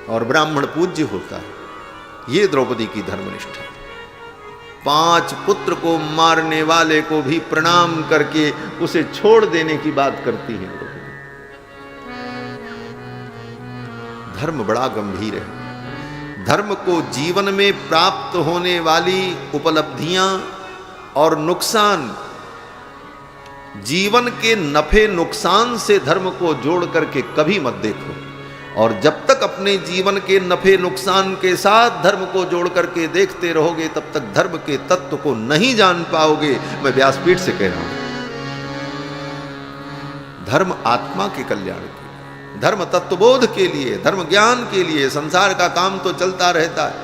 Speaker 1: और ब्राह्मण पूज्य होता है। ये द्रौपदी की धर्मनिष्ठा। 5 पुत्र को मारने वाले को भी प्रणाम करके उसे छोड़ देने की बात करती है द्रौपदी। धर्म बड़ा गंभीर है। धर्म को जीवन में प्राप्त होने वाली उपलब्धियां और नुकसान, जीवन के नफे नुकसान से धर्म को जोड़ करके कभी मत देखो। और जब तक अपने जीवन के नफे नुकसान के साथ धर्म को जोड़ करके देखते रहोगे तब तक धर्म के तत्व को नहीं जान पाओगे। मैं व्यासपीठ से कह रहा हूं, धर्म आत्मा के कल्याण के लिए, धर्म तत्वबोध के लिए, धर्म ज्ञान के लिए। संसार का काम तो चलता रहता है।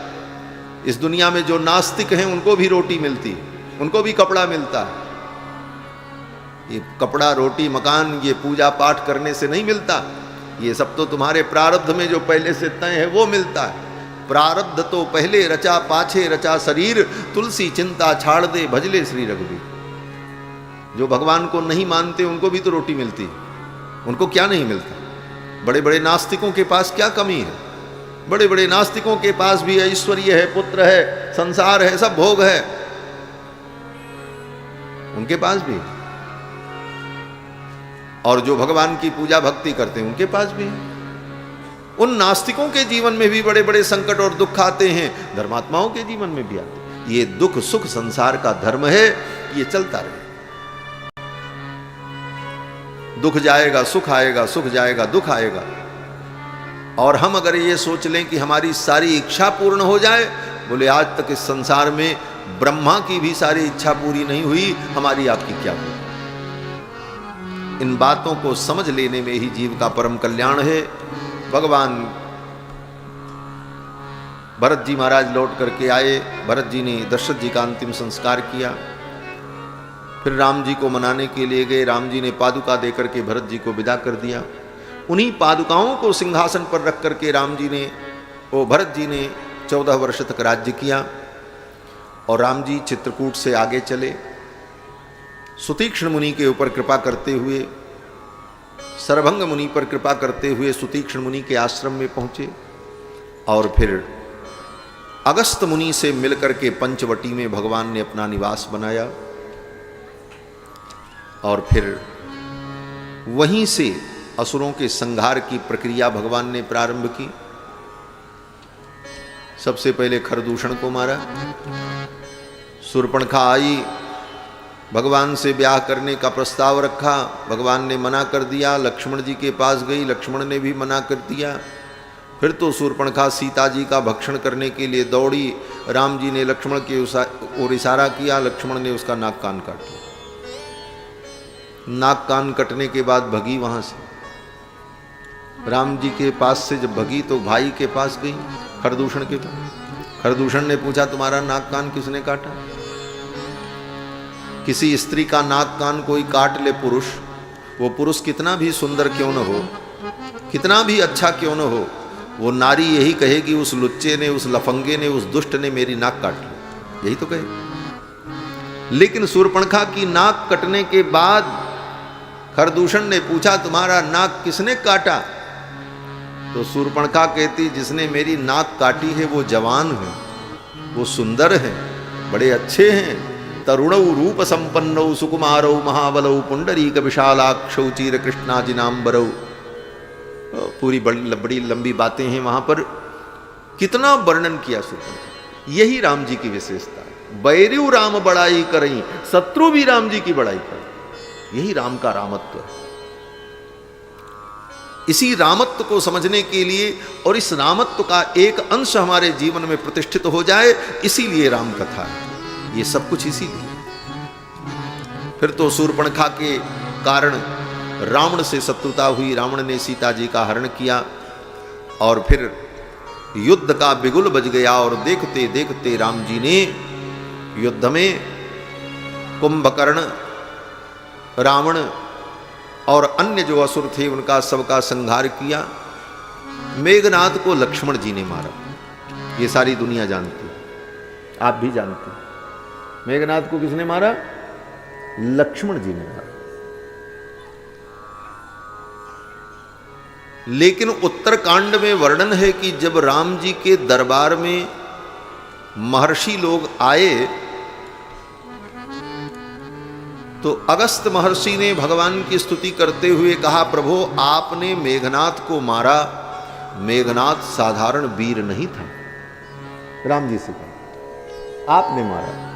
Speaker 1: इस दुनिया में जो नास्तिक हैं उनको भी रोटी मिलती है, उनको भी कपड़ा मिलता है। ये कपड़ा, रोटी, मकान ये पूजा पाठ करने से नहीं मिलता। ये सब तो तुम्हारे प्रारब्ध में जो पहले से तय है वो मिलता है। प्रारब्ध तो पहले रचा, पाछे रचा शरीर, तुलसी चिंता छाड़ दे, भजले श्री रघुवीर। जो भगवान को नहीं मानते उनको भी तो रोटी मिलती है, उनको क्या नहीं मिलता। बड़े बड़े नास्तिकों के पास क्या कमी है? बड़े बड़े नास्तिकों के पास भी ऐश्वर्य है, पुत्र है, संसार है, सब भोग है, उनके पास भी। और जो भगवान की पूजा भक्ति करते हैं उनके पास भी है। उन नास्तिकों के जीवन में भी बड़े बड़े संकट और दुख आते हैं, धर्मात्माओं के जीवन में भी आते हैं। ये दुख सुख संसार का धर्म है, ये चलता रहे। दुख जाएगा सुख आएगा, सुख जाएगा दुख आएगा। और हम अगर ये सोच लें कि हमारी सारी इच्छा पूर्ण हो जाए, बोले आज तक इस संसार में ब्रह्मा की भी सारी इच्छा पूरी नहीं हुई, हमारी आपकी क्या हुई? इन बातों को समझ लेने में ही जीव का परम कल्याण है। भगवान भरत जी महाराज लौट करके आए। भरत जी ने दशरथ जी का अंतिम संस्कार किया। फिर राम जी को मनाने के लिए गए। राम जी ने पादुका देकर के भरत जी को विदा कर दिया। उन्हीं पादुकाओं को सिंहासन पर रख करके भरत जी ने 14 वर्ष तक राज्य किया। और राम जी चित्रकूट से आगे चले, सुतीक्ष्ण मुनि के ऊपर कृपा करते हुए, सरभंग मुनि पर कृपा करते हुए सुतीक्ष्ण मुनि के आश्रम में पहुंचे। और फिर अगस्त मुनि से मिलकर के पंचवटी में भगवान ने अपना निवास बनाया। और फिर वहीं से असुरों के संहार की प्रक्रिया भगवान ने प्रारंभ की। सबसे पहले खरदूषण को मारा। शूर्पणखा आई, भगवान से ब्याह करने का प्रस्ताव रखा, भगवान ने मना कर दिया। लक्ष्मण जी के पास गई, लक्ष्मण ने भी मना कर दिया। फिर तो शूर्पणखा सीता जी का भक्षण करने के लिए दौड़ी। राम जी ने लक्ष्मण के ओर इशारा किया, लक्ष्मण ने उसका नाक कान काट लिया। नाक कान कटने के बाद भगी वहां से। राम जी के पास से जब भगी तो भाई के पास गई, खरदूषण के पास। खरदूषण ने पूछा तुम्हारा नाक कान किसने काटा? किसी स्त्री का नाक कान कोई काट ले पुरुष, वो पुरुष कितना भी सुंदर क्यों न हो, कितना भी अच्छा क्यों न हो, वो नारी यही कहेगी उस लुच्चे ने, उस लफंगे ने, उस दुष्ट ने मेरी नाक काट ली, यही तो कहे। लेकिन शूर्पणखा की नाक कटने के बाद खरदूषण ने पूछा तुम्हारा नाक किसने काटा? तो शूर्पणखा कहती जिसने मेरी नाक काटी है वो जवान है, वो सुंदर है, बड़े अच्छे हैं, तरुणौ रूप संपन्नौ सुकुमारौ महाबलौ पुंडरीक विशालाक्षौ चीर कृष्णाजिनांबरौ। पूरी बड़ी लंबी बातें हैं वहां पर, कितना वर्णन किया शूर्पणखा। यही राम जी की विशेषता है। बैरु राम बड़ाई करई, शत्रु भी राम जी की बड़ाई कर। यही राम का रामत्व है। इसी रामत्व को समझने के लिए और इस रामत्व का एक अंश हमारे जीवन में प्रतिष्ठित हो जाए, इसीलिए राम कथा है। ये सब कुछ इसीलिए। फिर तो शूर्पणखा के कारण रावण से शत्रुता हुई, रावण ने सीता जी का हरण किया और फिर युद्ध का बिगुल बज गया। और देखते देखते राम जी ने युद्ध में कुंभकर्ण, रावण और अन्य जो असुर थे उनका सबका संहार किया। मेघनाद को लक्ष्मण जी ने मारा। ये सारी दुनिया जानती है, आप भी जानते हैं। मेघनाद को किसने मारा? लक्ष्मण जी ने मारा। लेकिन उत्तरकांड में वर्णन है कि जब राम जी के दरबार में महर्षि लोग आए तो अगस्त महर्षि ने भगवान की स्तुति करते हुए कहा, प्रभु आपने मेघनाद को मारा, मेघनाद साधारण वीर नहीं था। राम जी से कहा आपने मारा।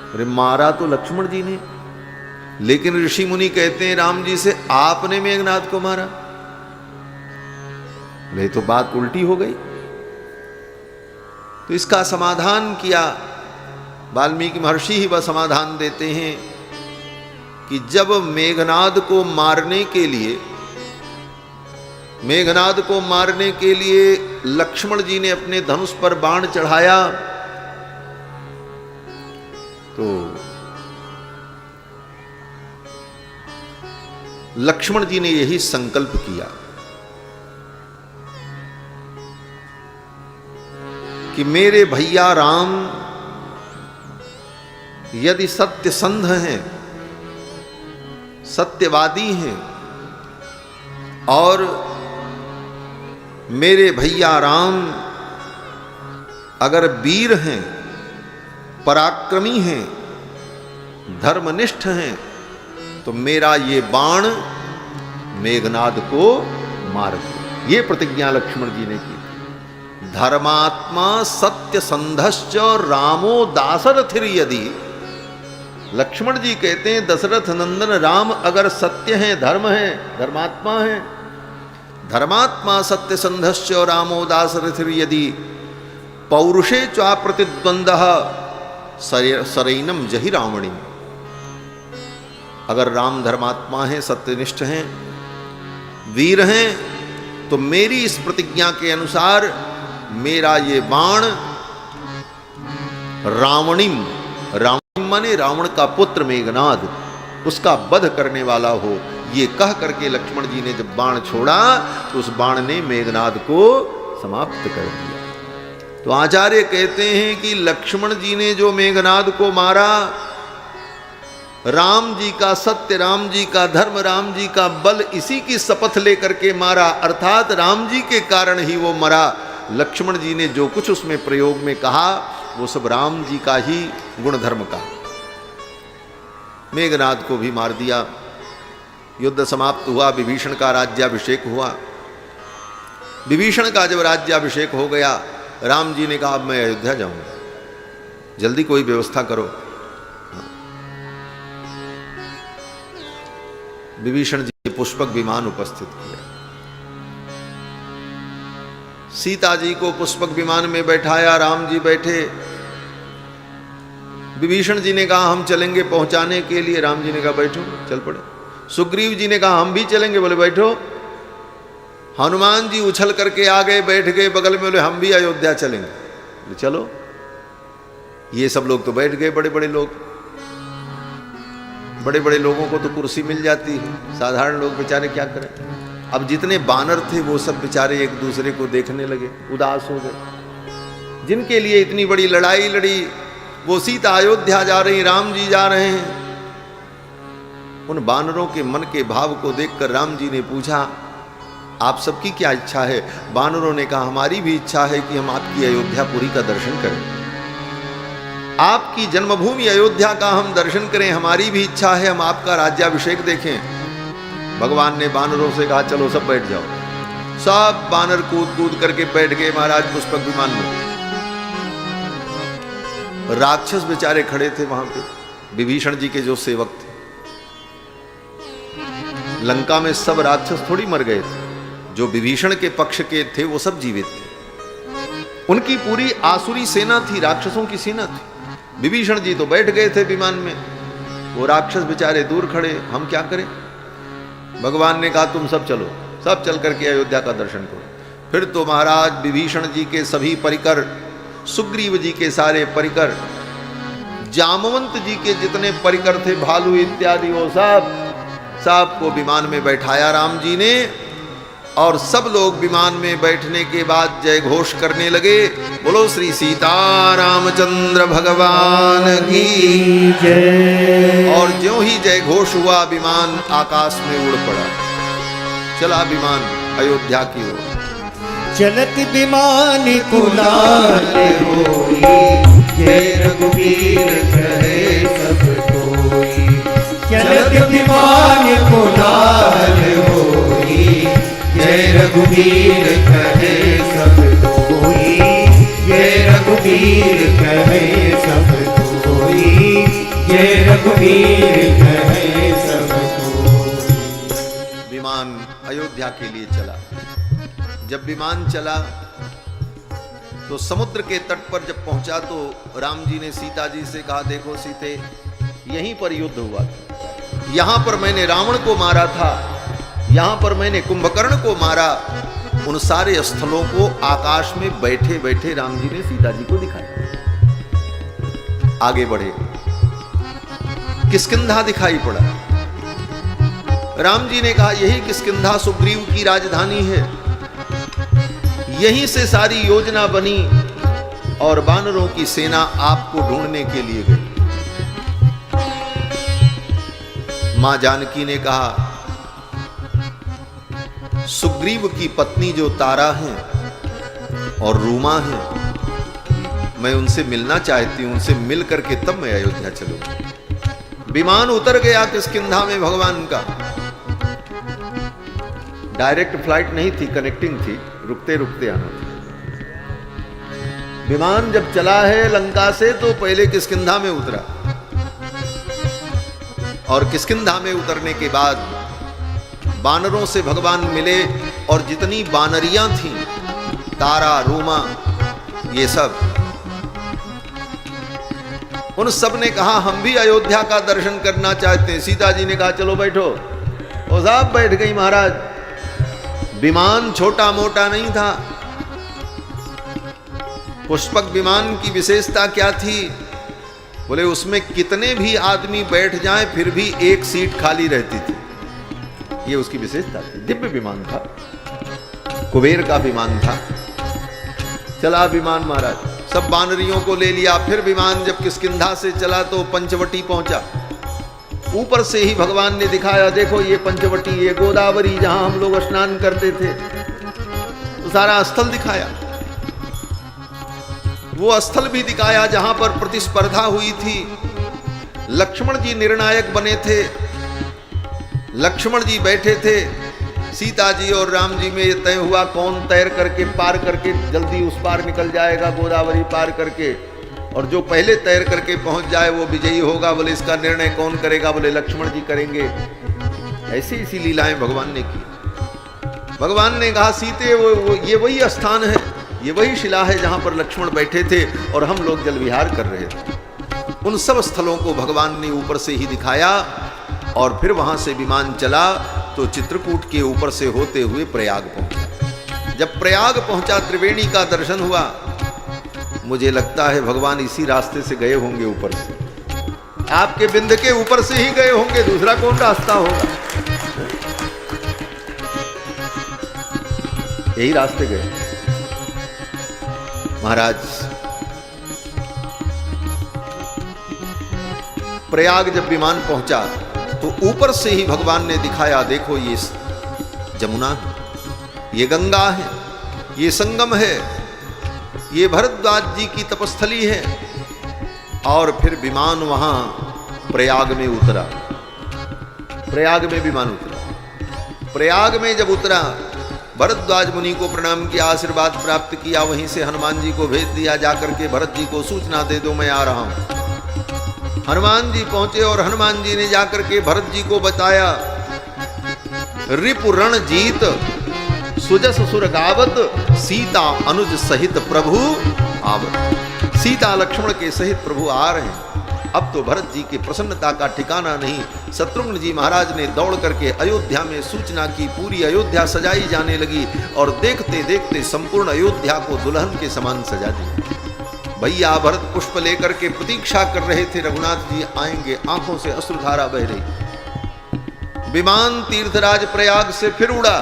Speaker 1: अरे मारा तो लक्ष्मण जी ने, लेकिन ऋषि मुनि कहते हैं राम जी से आपने मेघनाद को मारा। नहीं तो बात उल्टी हो गई। तो इसका समाधान किया वाल्मीकि महर्षि ही। वह समाधान देते हैं कि जब मेघनाद को मारने के लिए लक्ष्मण जी ने अपने धनुष पर बाण चढ़ाया तो लक्ष्मण जी ने यही संकल्प किया कि मेरे भैया राम यदि सत्यसंध हैं, सत्यवादी हैं और मेरे भैया राम अगर वीर हैं, पराक्रमी हैं, धर्मनिष्ठ हैं, तो मेरा ये बाण मेघनाद को मार दे। ये प्रतिज्ञा लक्ष्मण जी ने की। धर्मात्मा सत्यसंधश्च रामो दाशरथिर यदि। लक्ष्मण जी कहते हैं दशरथ नंदन राम अगर सत्य हैं, धर्म है, धर्मात्मा है, धर्मात्मा सत्यसंधश्च रामो दाशरथिर यदि पौरुषे चा प्रतिद्वंदः सरैनम जहि रावणी। अगर राम धर्मात्मा हैं, सत्यनिष्ठ हैं, वीर हैं, तो मेरी इस प्रतिज्ञा के अनुसार मेरा ये बाण रावणिम, रावणिम माने रावण का पुत्र मेघनाद, उसका वध करने वाला हो। ये कह करके लक्ष्मण जी ने जब बाण छोड़ा तो उस बाण ने मेघनाद को समाप्त कर दिया। तो आचार्य कहते हैं कि लक्ष्मण जी ने जो मेघनाद को मारा, राम जी का सत्य, राम जी का धर्म, राम जी का बल, इसी की शपथ लेकर के मारा। अर्थात राम जी के कारण ही वो मरा। लक्ष्मण जी ने जो कुछ उसमें प्रयोग में कहा वो सब राम जी का ही गुण धर्म का। मेघनाद को भी मार दिया। युद्ध समाप्त हुआ, विभीषण का राज्याभिषेक हुआ। विभीषण का जब राज्याभिषेक हो गया, राम जी ने कहा अब मैं अयोध्या जाऊंगा, जल्दी कोई व्यवस्था करो। विभीषण जी ने पुष्पक विमान उपस्थित किया, सीता जी को पुष्पक विमान में बैठाया, राम जी बैठे। विभीषण जी ने कहा हम चलेंगे पहुंचाने के लिए, राम जी ने कहा बैठो, चल पड़े। सुग्रीव जी ने कहा हम भी चलेंगे, बोले बैठो। हनुमान जी उछल करके आ गए, बैठ गए बगल में, बोले हम भी अयोध्या चलेंगे, बोले चलो। ये सब लोग तो बैठ गए, बड़े बड़े लोग। बड़े बड़े लोगों को तो कुर्सी मिल जाती है, साधारण लोग बेचारे क्या करें। अब जितने बानर थे वो सब बेचारे एक दूसरे को देखने लगे, उदास हो गए। जिनके लिए इतनी बड़ी लड़ाई लड़ी, वो सीता अयोध्या जा रही, राम जी जा रहे हैं। उन बानरों के मन के भाव को देखकर राम जी ने पूछा आप सबकी क्या इच्छा है? बानरों ने कहा हमारी भी इच्छा है कि हम आपकी अयोध्यापुरी का दर्शन करें। आपकी जन्मभूमि अयोध्या का हम दर्शन करें, हमारी भी इच्छा है, हम आपका राज्याभिषेक देखें। भगवान ने बानरों से कहा चलो सब बैठ जाओ। सब बानर कूद कूद करके बैठ गए महाराज पुष्पक विमान में। राक्षस बेचारे खड़े थे वहां पे, विभीषण जी के जो सेवक थे। लंका में सब राक्षस थोड़ी मर गए थे, जो विभीषण के पक्ष के थे वो सब जीवित थे। उनकी पूरी आसुरी सेना थी, राक्षसों की सेना थी। विभीषण जी तो बैठ गए थे विमान में, वो राक्षस बेचारे दूर खड़े, हम क्या करें। भगवान ने कहा तुम सब चलो, सब चल करके अयोध्या का दर्शन करो। फिर तो महाराज विभीषण जी के सभी परिकर, सुग्रीव जी के सारे परिकर, जामवंत जी के जितने परिकर थे, भालू इत्यादि, वो सब को विमान में बैठाया राम जी ने। और सब लोग विमान में बैठने के बाद जय घोष करने लगे, बोलो श्री सीता रामचंद्र भगवान की जय। और ज्यों ही जय घोष हुआ, विमान आकाश में उड़ पड़ा, चला विमान अयोध्या की ओर।
Speaker 2: चलत विमान कुलाल होई, जय रघुवीर कहे सब कोई। चलत विमान कुलाल होई, जय रघुवीर कहे सब कोई। जय रघुवीर कहे सब कोई। जय रघुवीर कहे सब कोई।
Speaker 1: विमान अयोध्या के लिए चला। जब विमान चला तो समुद्र के तट पर जब पहुंचा तो राम जी ने सीता जी से कहा देखो सीते, यहीं पर युद्ध हुआ था, यहां पर मैंने रावण को मारा था, यहां पर मैंने कुंभकर्ण को मारा। उन सारे स्थलों को आकाश में बैठे बैठे राम जी ने सीता जी को दिखाया। आगे बढ़े, किष्किंधा दिखाई पड़ा। राम जी ने कहा यही किष्किंधा सुग्रीव की राजधानी है, यहीं से सारी योजना बनी और वानरों की सेना आपको ढूंढने के लिए गई। मां जानकी ने कहा सुग्रीव की पत्नी जो तारा है और रूमा है, मैं उनसे मिलना चाहती हूं, उनसे मिल करके तब मैं अयोध्या चलूंगा। विमान उतर गया किष्किंधा में भगवान का। डायरेक्ट फ्लाइट नहीं थी, कनेक्टिंग थी, रुकते रुकते आना था। विमान जब चला है लंका से तो पहले किष्किंधा में उतरा, और किष्किंधा में उतरने के बाद बानरों से भगवान मिले। और जितनी बानरियां थीं, तारा, रूमा, ये सब, उन सब ने कहा हम भी अयोध्या का दर्शन करना चाहते हैं। सीता जी ने कहा चलो बैठो, वो सब बैठ गई महाराज। विमान छोटा मोटा नहीं था। पुष्पक विमान की विशेषता क्या थी? बोले उसमें कितने भी आदमी बैठ जाएं फिर भी एक सीट खाली रहती थी, ये उसकी विशेषता थी। दिव्य विमान था, कुबेर का विमान था। चला विमान महाराज, सब बानरियों को ले लिया। फिर विमान जब किष्किंधा से चला तो पंचवटी पहुंचा। ऊपर से ही भगवान ने दिखाया देखो ये पंचवटी, ये गोदावरी जहां हम लोग स्नान करते थे, तो सारा स्थल दिखाया। वो स्थल भी दिखाया जहां पर प्रतिस्पर्धा हुई थी। लक्ष्मण जी निर्णायक बने थे, लक्ष्मण जी बैठे थे, सीता जी और राम जी में ये तय हुआ कौन तैर करके पार करके जल्दी उस पार निकल जाएगा गोदावरी पार करके, और जो पहले तैर करके पहुंच जाए वो विजयी होगा। बोले इसका निर्णय कौन करेगा? बोले लक्ष्मण जी करेंगे। ऐसी लीलाएं भगवान ने की। भगवान ने कहा सीते ये वही स्थान है, ये वही शिला है जहां पर लक्ष्मण बैठे थे और हम लोग जल विहार कर रहे थे। उन सब स्थलों को भगवान ने ऊपर से ही दिखाया। और फिर वहां से विमान चला तो चित्रकूट के ऊपर से होते हुए प्रयाग पहुंचा। जब प्रयाग पहुंचा, त्रिवेणी का दर्शन हुआ। मुझे लगता है भगवान इसी रास्ते से गए होंगे, ऊपर से, आपके बिंद के ऊपर से ही गए होंगे, दूसरा कौन रास्ता होगा? यही रास्ते गए महाराज। प्रयाग जब विमान पहुंचा तो ऊपर से ही भगवान ने दिखाया देखो ये जमुना है, ये गंगा है, ये संगम है, ये भरद्वाज जी की तपस्थली है। और फिर विमान वहां प्रयाग में उतरा। प्रयाग में विमान उतरा। प्रयाग में जब उतरा, भरद्वाज मुनि को प्रणाम किया, आशीर्वाद प्राप्त किया। वहीं से हनुमान जी को भेज दिया, जाकर के भरत जी को सूचना दे दो मैं आ रहा हूं। हनुमान जी पहुंचे और हनुमान जी ने जाकर के भरत जी को बताया, रिपु रण जीत सुजस सुर गावत, सीता अनुज सहित प्रभु आवत। सीता लक्ष्मण के सहित प्रभु आ रहे हैं। अब तो भरत जी की प्रसन्नता का ठिकाना नहीं। शत्रुघ्न जी महाराज ने दौड़ करके अयोध्या में सूचना की, पूरी अयोध्या सजाई जाने लगी और देखते देखते संपूर्ण अयोध्या को दुल्हन के समान सजा दिया। भैया भरत पुष्प लेकर के प्रतीक्षा कर रहे थे, रघुनाथ जी आएंगे, आंखों से अश्रुधारा बह रही। विमान तीर्थराज प्रयाग से फिर उड़ा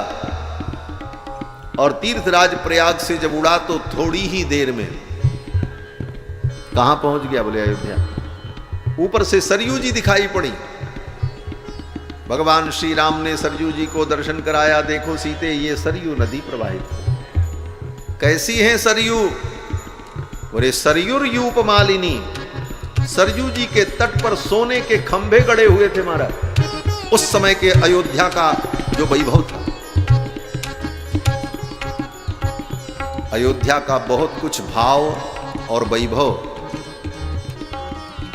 Speaker 1: और तीर्थराज प्रयाग से जब उड़ा तो थोड़ी ही देर में कहां पहुंच गया बोले अयोध्या। ऊपर से सरयू जी दिखाई पड़ी। भगवान श्री राम ने सरयू जी को दर्शन कराया। देखो सीते, ये सरयू नदी प्रवाहित। कैसी है सरयू? बोले सरयुर यूप मालिनी। सरयू जी के तट पर सोने के खंभे गड़े हुए थे महाराज। उस समय के अयोध्या का जो वैभव था, अयोध्या का बहुत कुछ भाव और वैभव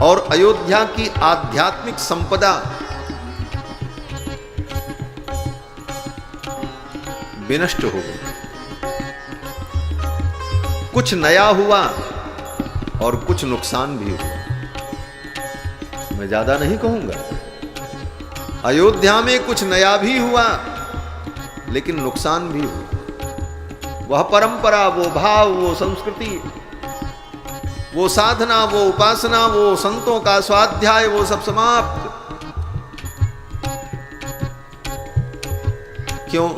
Speaker 1: और अयोध्या की आध्यात्मिक संपदा विनष्ट हो गई। कुछ नया हुआ और कुछ नुकसान भी हुआ। मैं ज्यादा नहीं कहूंगा। अयोध्या में कुछ नया भी हुआ लेकिन नुकसान भी हुआ। वह परंपरा, वो भाव, वो संस्कृति, वो साधना, वो उपासना, वो संतों का स्वाध्याय, वो सब समाप्त। क्यों?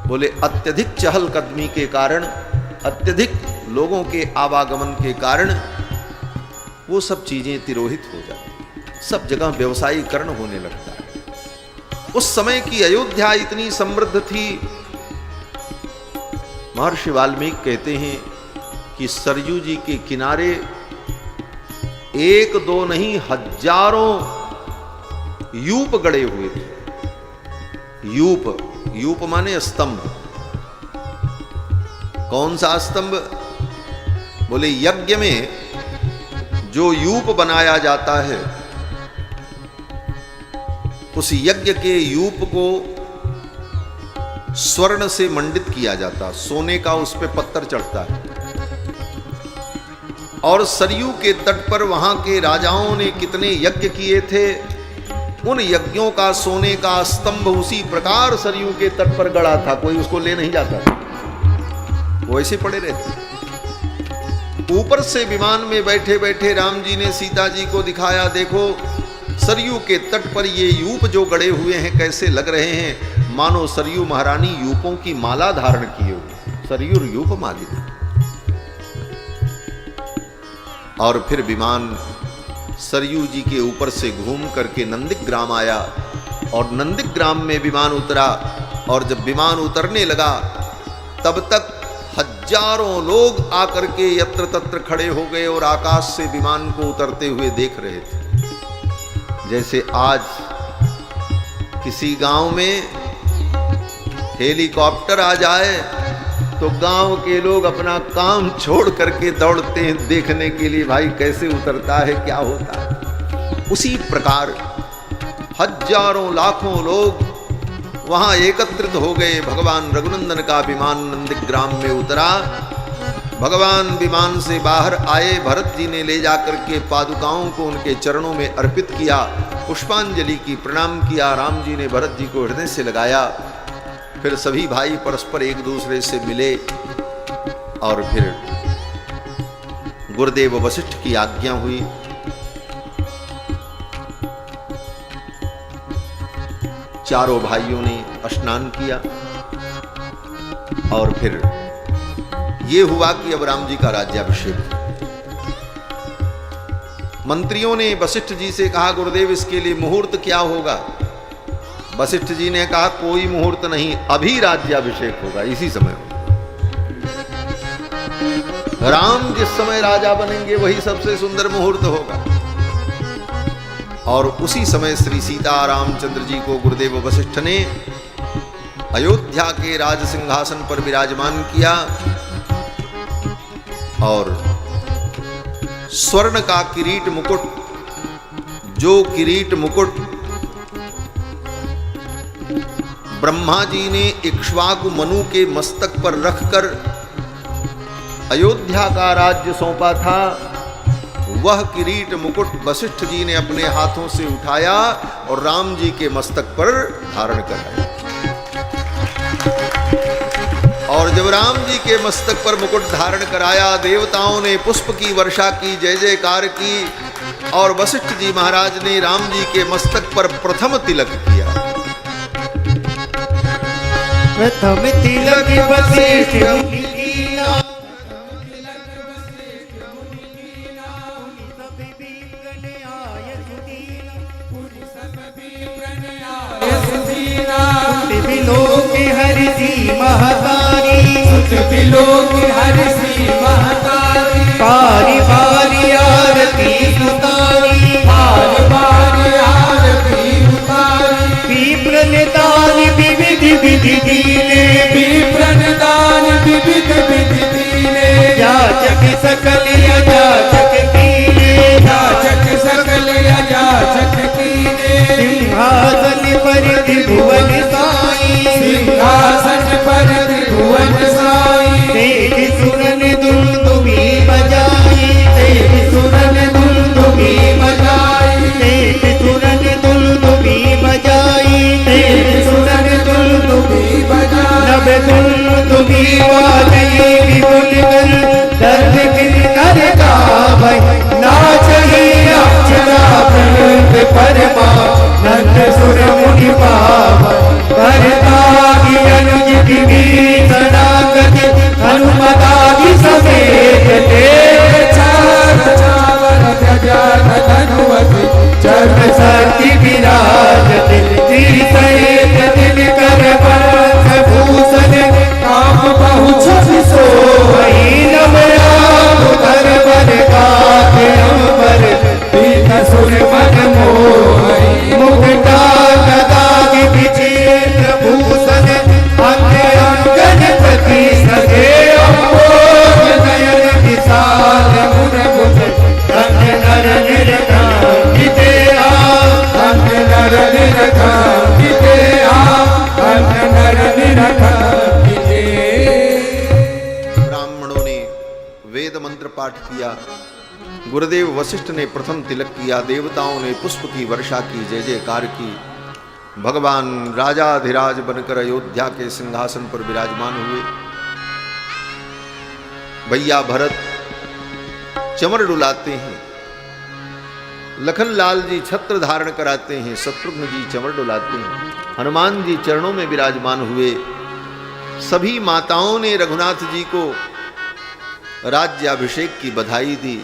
Speaker 1: बोले अत्यधिक चहलकदमी के कारण, अत्यधिक लोगों के आवागमन के कारण वो सब चीजें तिरोहित हो जाती, सब जगह व्यवसायीकरण होने लगता है। उस समय की अयोध्या इतनी समृद्ध थी। महर्षि वाल्मीकि कहते हैं कि सरयू जी के किनारे एक दो नहीं हजारों यूप गड़े हुए थे। यूप, यूप माने स्तंभ। कौन सा स्तंभ? बोले यज्ञ में जो यूप बनाया जाता है, उस यज्ञ के यूप को स्वर्ण से मंडित किया जाता, सोने का उस पे पत्थर चढ़ता है। और सरयू के तट पर वहां के राजाओं ने कितने यज्ञ किए थे, उन यज्ञों का सोने का स्तंभ उसी प्रकार सरयू के तट पर गड़ा था। कोई उसको ले नहीं जाता था, वो ऐसे पड़े रहते। ऊपर से विमान में बैठे बैठे राम जी ने सीता जी को दिखाया, देखो सरयू के तट पर ये यूप जो गड़े हुए हैं कैसे लग रहे हैं, मानो सरयू महारानी यूपों की माला धारण किए हुए। सरयू यूप मालिनी। और फिर विमान सरयू जी के ऊपर से घूम करके नंदिग्राम आया और नंदिग्राम में विमान उतरा। और जब विमान उतरने लगा तब तक हजारों लोग आकर के यत्र तत्र खड़े हो गए और आकाश से विमान को उतरते हुए देख रहे थे। जैसे आज किसी गांव में हेलीकॉप्टर आ जाए तो गांव के लोग अपना काम छोड़ करके दौड़ते हैं देखने के लिए, भाई कैसे उतरता है, क्या होता है। उसी प्रकार हजारों लाखों लोग वहां एकत्रित हो गए। भगवान रघुनंदन का विमान नंदिग्राम में उतरा। भगवान विमान से बाहर आए। भरत जी ने ले जाकर के पादुकाओं को उनके चरणों में अर्पित किया, पुष्पांजलि की, प्रणाम किया। राम जी ने भरत जी को हृदय से लगाया। फिर सभी भाई परस्पर एक दूसरे से मिले और फिर गुरुदेव वशिष्ठ की आज्ञा हुई। चारों भाइयों ने स्नान किया और फिर ये हुआ कि अब राम जी का राज्याभिषेक। मंत्रियों ने वशिष्ठ जी से कहा, गुरुदेव इसके लिए मुहूर्त क्या होगा? वशिष्ठ जी ने कहा, कोई मुहूर्त नहीं, अभी राज्याभिषेक होगा, इसी समय होगा। राम जिस समय राजा बनेंगे वही सबसे सुंदर मुहूर्त होगा। और उसी समय श्री सीता रामचंद्र जी को गुरुदेव वशिष्ठ ने अयोध्या के राज सिंहासन पर विराजमान किया और स्वर्ण का किरीट मुकुट, जो किरीट मुकुट ब्रह्मा जी ने इक्ष्वाकु मनु के मस्तक पर रखकर अयोध्या का राज्य सौंपा था, वह किरीट मुकुट वशिष्ठ जी ने अपने हाथों से उठाया और राम जी के मस्तक पर धारण कराया। और जब राम जी के मस्तक पर मुकुट धारण कराया, देवताओं ने पुष्प की वर्षा की, जय जयकार की और वशिष्ठ जी महाराज ने राम जी के मस्तक पर प्रथम तिलक किया।
Speaker 2: प्रथम तिलक वशिष्ठ मुनि कीना, लोक हरि महतारी,
Speaker 3: लोक हरि महतारी,
Speaker 2: बारी बारी आरती उतारी,
Speaker 3: बारी बारी आरती उतारी,
Speaker 2: विप्र निदान विविध विधि दीने,
Speaker 3: विप्र निदान विविध विधि दीने,
Speaker 2: याचक सकल याचक कीने,
Speaker 3: याचक सकल याचक कीने,
Speaker 2: सिंहासन पर त्रिभुवन साई,
Speaker 3: सिंहासन पर त्रिभुवन साई,
Speaker 2: तेज सुरन दुंदुभी बजाई,
Speaker 3: तेज सुरन दुंदुभी बजाई,
Speaker 2: तेज सुरन दुंदुभी बजाई,
Speaker 3: तेज सुरन दुंदुभी बजाई,
Speaker 2: नभ दुंदुभी वाजई विपुल कर, दर्द गिर कर गावै, नाचहि अक्षरा प्रणत परमा, नंद सुर मुनि पावै, भरतागी अनुज दिवी सनागत, हनुमतागी समेत देव
Speaker 3: चावर गजानन धनुवति,
Speaker 2: चर्म शक्ति विराजत, त्रिसहित दिनकर वरद भूषण,
Speaker 3: काम बहु छवि
Speaker 2: सोई नव राम कर वर गाथे अमर,
Speaker 3: दीन सुर मन मोहि,
Speaker 2: मुक्ता गदादि विचित्र भूषण, अंग अंगन प्रति सगे अम्बोज नयन विशाल मुर मुख, कंठ नर निर्कांतिते
Speaker 3: अंग नर निरखांकिते अंग नर निरखांकिते।
Speaker 1: ब्राह्मणों ने वेद मंत्र पाठ किया, गुरुदेव वशिष्ठ ने प्रथम तिलक किया, देवताओं ने पुष्प की वर्षा की, जय जयकार की। भगवान राजाधिराज बनकर अयोध्या के सिंहासन पर विराजमान हुए। भैया भरत चमर डुलाते हैं, लखन लाल जी छत्र धारण कराते हैं, शत्रुघ्न जी चमर डुलाते हैं, हनुमान जी चरणों में विराजमान हुए। सभी माताओं ने रघुनाथ जी को राज्याभिषेक की बधाई दी।